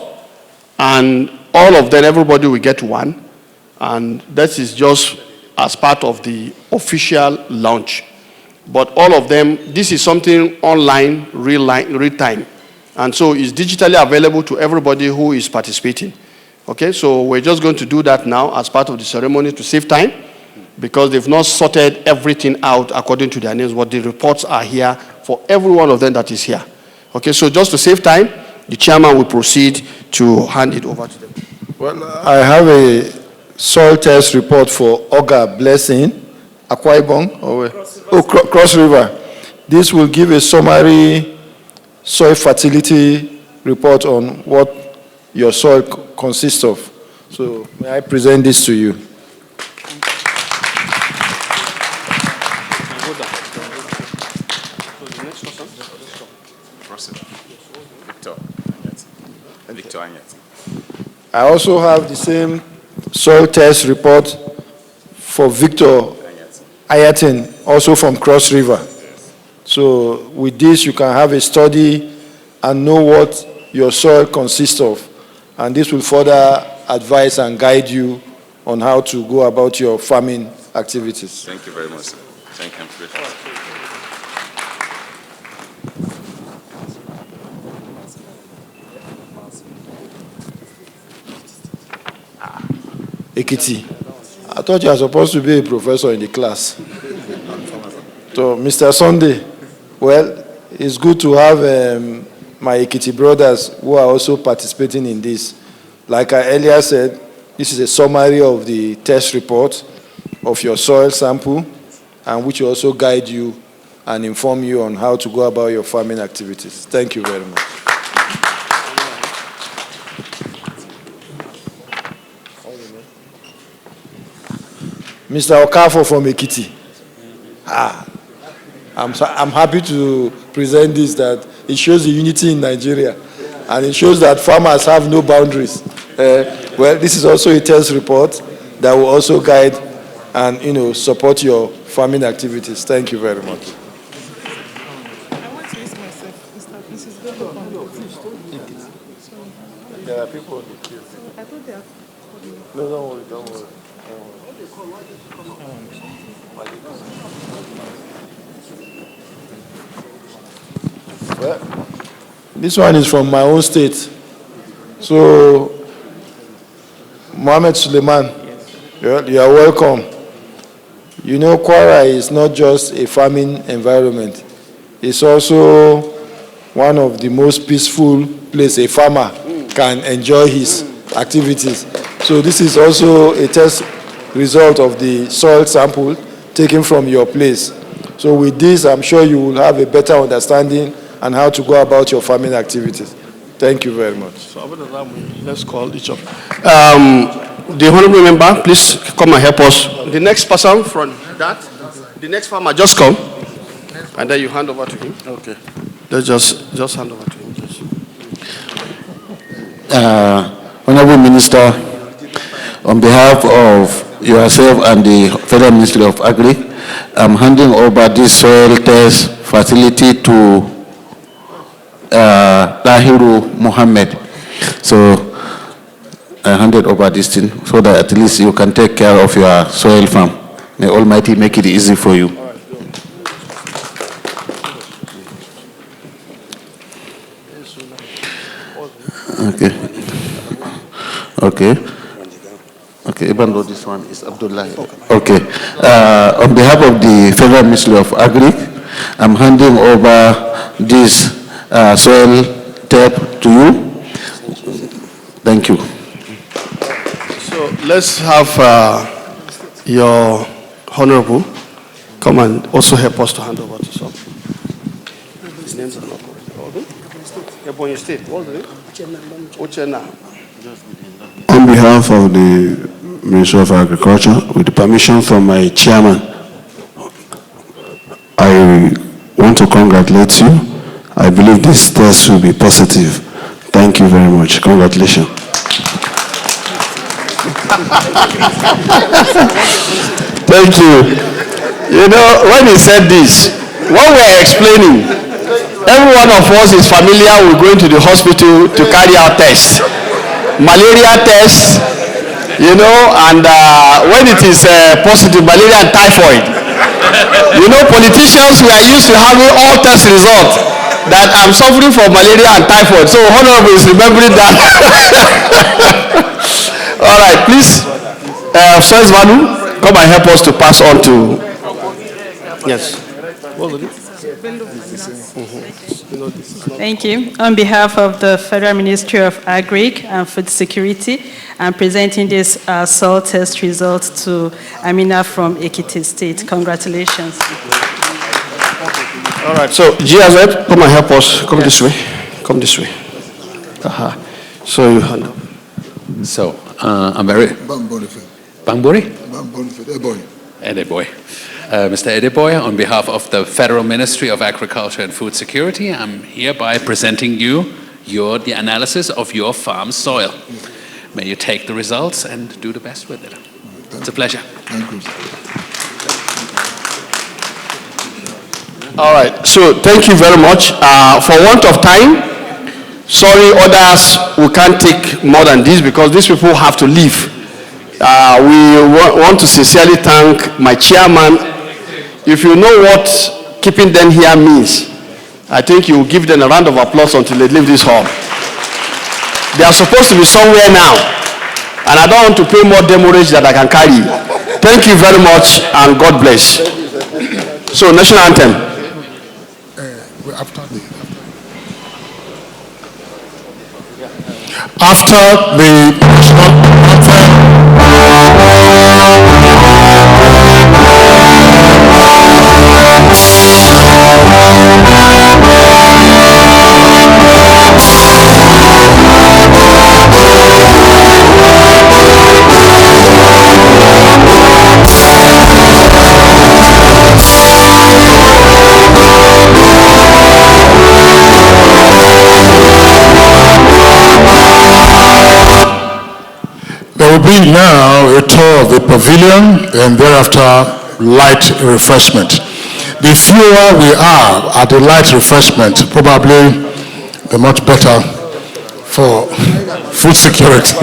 and all of them, everybody will get one, and that is just as part of the official launch. But all of them, this is something online, real time. And so it's digitally available to everybody who is participating. Okay, so we're just going to do that now as part of the ceremony to save time, because they've not sorted everything out according to their names, but the reports are here for every one of them that is here. Okay, so just to save time, the chairman will proceed to hand it over to them. Well, I have a soil test report for Olga Blessing. Akwa Ibom, or where? Cross River. This will give a summary soil fertility report on what your soil consists of. So may I present this to you? I also have the same soil test report for Victor Ayatin, also from Cross River. So with this, you can have a study and know what your soil consists of. And this will further advise and guide you on how to go about your farming activities. Thank you very much, sir. Thank you. Ekiti, I thought you were supposed to be a professor in the class. So, Mr. Sunday, well, it's good to have my Ekiti brothers who are also participating in this. Like I earlier said, this is a summary of the test report of your soil sample, and which will also guide you and inform you on how to go about your farming activities. Thank you very much. Mr. Okafo from Ekiti. I'm happy to present this, that it shows the unity in Nigeria, and it shows that farmers have no boundaries. Well, this is also a test report that will also guide and support your farming activities. Thank you very much. There are people on the queue. No, don't worry, don't worry. Well, this one is from my own state. So, Mohammed Suleiman, you are welcome. You know, Kwara is not just a farming environment. It's also one of the most peaceful places a farmer can enjoy his activities. So this is also a test result of the soil sample taken from your place. So with this, I'm sure you will have a better understanding on how to go about your farming activities. Thank you very much. So let's call each of the honorable member, please come and help us. The next person from that, the next farmer, just come, and then you hand over to him. Okay. Let's just hand over to him. Honorable Minister, on behalf of yourself and the Federal Ministry of Agri, I'm handing over this soil test facility to Tahiru Mohammed. So I handed over this thing so that at least you can take care of your soil farm. May Almighty make it easy for you. Okay, even though this one is Abdullah. Okay. On behalf of the Federal Ministry of Agri, I'm handing over this soil tape to you. Thank you. So let's have your honorable come and also help us to hand over to some. His names are not correct. Ebonyi State. What's the name? Uchenna. On behalf of the Ministry of Agriculture, with the permission from my chairman, I want to congratulate you. I believe this test will be positive. Thank you very much. Congratulations. Thank you. You know, when he said this, what we are explaining, every one of us is familiar with going to the hospital to carry out tests. Malaria tests, you know, and when it is positive, malaria and typhoid. You know, politicians, we are used to having all test results that I'm suffering from malaria and typhoid. So Honorable is remembering that. All right, please, First Vanu, come and help us to pass on to. Yes. What was it? Thank you. On behalf of the Federal Ministry of Agric and Food Security, I'm presenting this soil test result to Amina from Ekiti State. Congratulations. All right, so GSF, come and help us. Come this way. Come this way. So you hand up. So, I'm very... Bangburi? Edeboy. Mr. Edeboy, on behalf of the Federal Ministry of Agriculture and Food Security, I'm hereby presenting you the analysis of your farm soil. May you take the results and do the best with it. It's a pleasure. Thank you. All right, so thank you very much. For want of time, sorry others, we can't take more than this because these people have to leave. We want to sincerely thank my chairman. If you know what keeping them here means, I think you will give them a round of applause until they leave this hall. They are supposed to be somewhere now, and I don't want to pay more demurrage that I can carry. Thank you very much, and God bless. So, national anthem. After the national There will be now a tour of the pavilion and thereafter light refreshment. The fewer we are at the light refreshment, probably the much better for food security.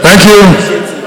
Thank you.